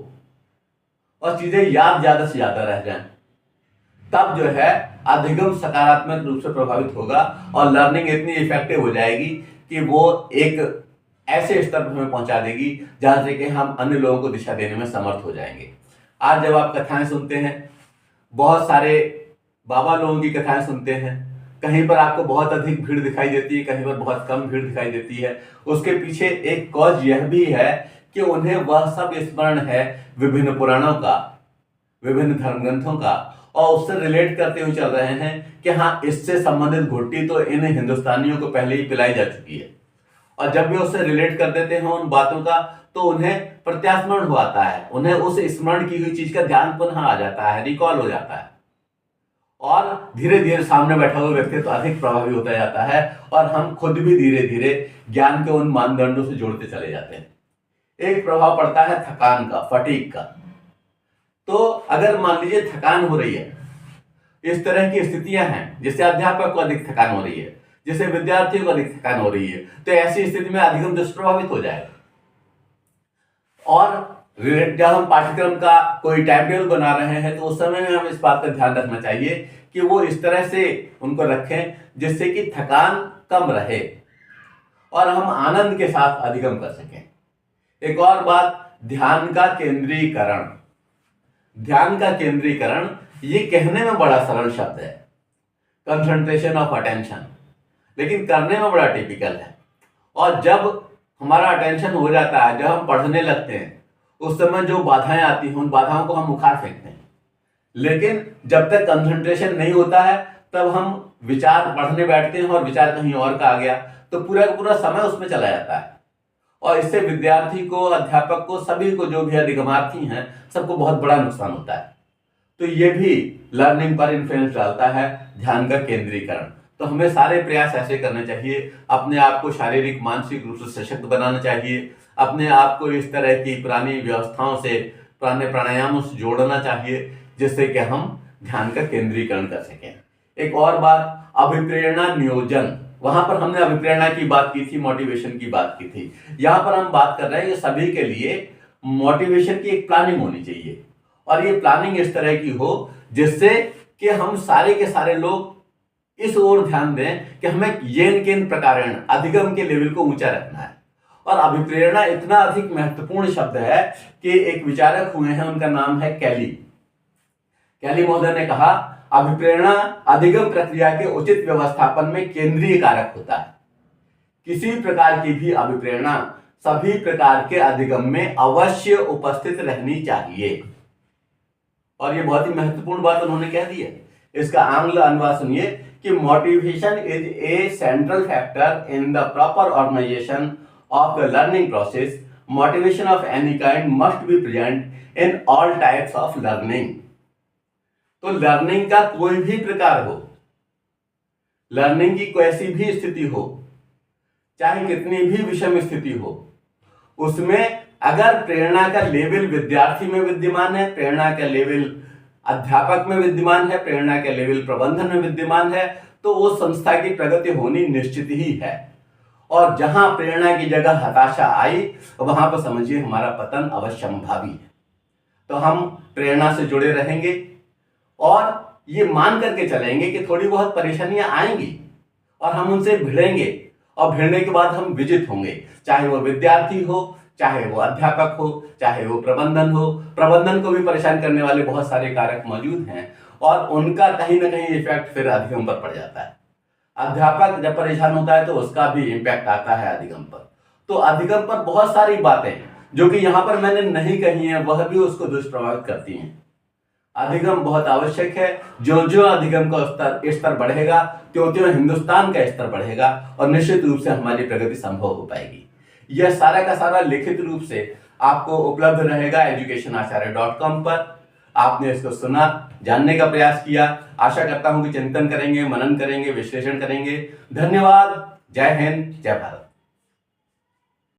और चीजें याद ज्यादा से ज्यादा रह जाएं, तब जो है अधिगम सकारात्मक रूप से प्रभावित होगा और लर्निंग इतनी इफेक्टिव हो जाएगी कि वो एक ऐसे स्तर पर हमें पहुंचा देगी जहां से कि हम अन्य लोगों को दिशा देने में समर्थ हो जाएंगे। आज जब आप कथाएं सुनते हैं, बहुत सारे बाबा लोगों की कथाएं सुनते हैं, कहीं पर आपको बहुत अधिक भीड़ दिखाई देती है, कहीं पर बहुत कम भीड़ दिखाई देती है। उसके पीछे एक कॉज यह भी है कि उन्हें वह सब स्मरण है विभिन्न पुराणों का, विभिन्न धर्म ग्रंथों का, और उससे रिलेट करते हुए चल रहे हैं कि हाँ, इससे संबंधित घुट्टी तो इन हिंदुस्तानियों को पहले ही पिलाई जा चुकी है। और जब भी उससे रिलेट कर देते हैं उन बातों का तो उन्हें प्रत्यास्मरण हो आता है, उन्हें उस स्मरण की हुई चीज का ध्यान पुनः आ जाता है, रिकॉल हो जाता है, और धीरे धीरे सामने बैठा हुआ व्यक्ति तो अधिक प्रभावी होता जाता है और हम खुद भी धीरे धीरे ज्ञान के उन मानदंडों से जोड़ते चले जाते हैं। एक प्रभाव पड़ता है थकान का, फटीग का। तो अगर मान लीजिए थकान हो रही है, इस तरह की स्थितियां हैं जिससे अध्यापक को अधिक थकान हो रही है, जिससे विद्यार्थियों को अधिक थकान हो रही है, तो ऐसी स्थिति में अधिगम दुष्प्रभावित हो जाएगा। और जब हम पाठ्यक्रम का कोई टाइम टेबल बना रहे हैं तो उस समय में हमें इस बात का ध्यान रखना चाहिए कि वो इस तरह से उनको रखें जिससे कि थकान कम रहे और हम आनंद के साथ अधिगम कर सकें। एक और बात, ध्यान का केंद्रीकरण। ध्यान का केंद्रीकरण ये कहने में बड़ा सरल शब्द है, कंसंट्रेशन ऑफ अटेंशन, लेकिन करने में बड़ा टिपिकल है। और जब हमारा अटेंशन हो जाता है, जब हम पढ़ने लगते हैं, उस समय जो बाधाएं आती हैं उन बाधाओं को हम उखाड़ फेंकते हैं। लेकिन जब तक कंसंट्रेशन नहीं होता है तब हम विचार पढ़ने बैठते हैं और विचार कहीं और का आ गया तो पूरा का पूरा समय उसमें चला जाता है, और इससे विद्यार्थी को, अध्यापक को, सभी को, जो भी अधिगमार्थी हैं, सबको बहुत बड़ा नुकसान होता है। तो ये भी लर्निंग पर इन्फ्लुएंस डालता है, ध्यान का केंद्रीकरण। तो हमें सारे प्रयास ऐसे करने चाहिए, अपने आप को शारीरिक मानसिक रूप से सशक्त बनाना चाहिए, अपने आप को इस तरह की पुरानी व्यवस्थाओं से, पुराने प्राणायामों से जोड़ना चाहिए जिससे कि हम ध्यान का केंद्रीकरण कर सकें। एक और बात, अभिप्रेरणा नियोजन। वहां पर हमने अभिप्रेरणा की बात की थी, मोटिवेशन की बात की थी। यहां पर हम बात कर रहे हैं कि सभी के लिए मोटिवेशन की एक प्लानिंग होनी चाहिए, और ये प्लानिंग इस तरह की हो जिससे कि हम सारे के सारे लोग इस ओर ध्यान दें कि हमें येन केन प्रकारेण अधिगम के लेवल को ऊंचा रखना है। और अभिप्रेरणा इतना अधिक महत्वपूर्ण शब्द है कि एक विचारक हुए हैं, उनका नाम है कैली। कैली महोदय ने कहा, अभिप्रेरणा अधिगम प्रक्रिया के उचित व्यवस्थापन में केंद्रीय कारक होता है। किसी प्रकार की भी अभिप्रेरणा सभी प्रकार के अधिगम में अवश्य उपस्थित रहनी चाहिए। और ये बहुत ही महत्वपूर्ण बात उन्होंने कह दी है। इसका आंग्ल अनुवाद सुनिए कि motivation is a central factor in the proper organisation of the learning process. Motivation of any kind must be present in all types of learning. तो लर्निंग का कोई भी प्रकार हो, लर्निंग की कैसी भी स्थिति हो, चाहे कितनी भी विषम स्थिति हो, उसमें अगर प्रेरणा का लेवल विद्यार्थी में विद्यमान है, प्रेरणा का लेवल अध्यापक में विद्यमान है, प्रेरणा का लेवल प्रबंधन में विद्यमान है, तो वो संस्था की प्रगति होनी निश्चित ही है। और जहां प्रेरणा की जगह हताशा आई, वहां पर समझिए हमारा पतन अवश्यंभावी है। तो हम प्रेरणा से जुड़े रहेंगे और ये मान करके चलेंगे कि थोड़ी बहुत परेशानियां आएंगी और हम उनसे भिड़ेंगे, और भिड़ने के बाद हम विजित होंगे, चाहे वो विद्यार्थी हो, चाहे वो अध्यापक हो, चाहे वो प्रबंधन हो। प्रबंधन को भी परेशान करने वाले बहुत सारे कारक मौजूद हैं और उनका कहीं ना कहीं इफेक्ट फिर अधिगम पर पड़ जाता है। अध्यापक जब परेशान होता है तो उसका भी इम्पैक्ट आता है अधिगम पर। तो अधिगम पर बहुत सारी बातें जो कि यहाँ पर मैंने नहीं कही है वह भी उसको दुष्प्रभावित करती हैं। अधिगम बहुत आवश्यक है। जो जो अधिगम का स्तर बढ़ेगा त्यों त्यों हिंदुस्तान का स्तर बढ़ेगा और निश्चित रूप से हमारी प्रगति संभव हो पाएगी। यह सारा का सारा लिखित रूप से आपको उपलब्ध रहेगा educationacharya.com पर। आपने इसको सुना, जानने का प्रयास किया। आशा करता हूं कि चिंतन करेंगे, मनन करेंगे, विश्लेषण करेंगे। धन्यवाद। जय हिंद, जय भारत।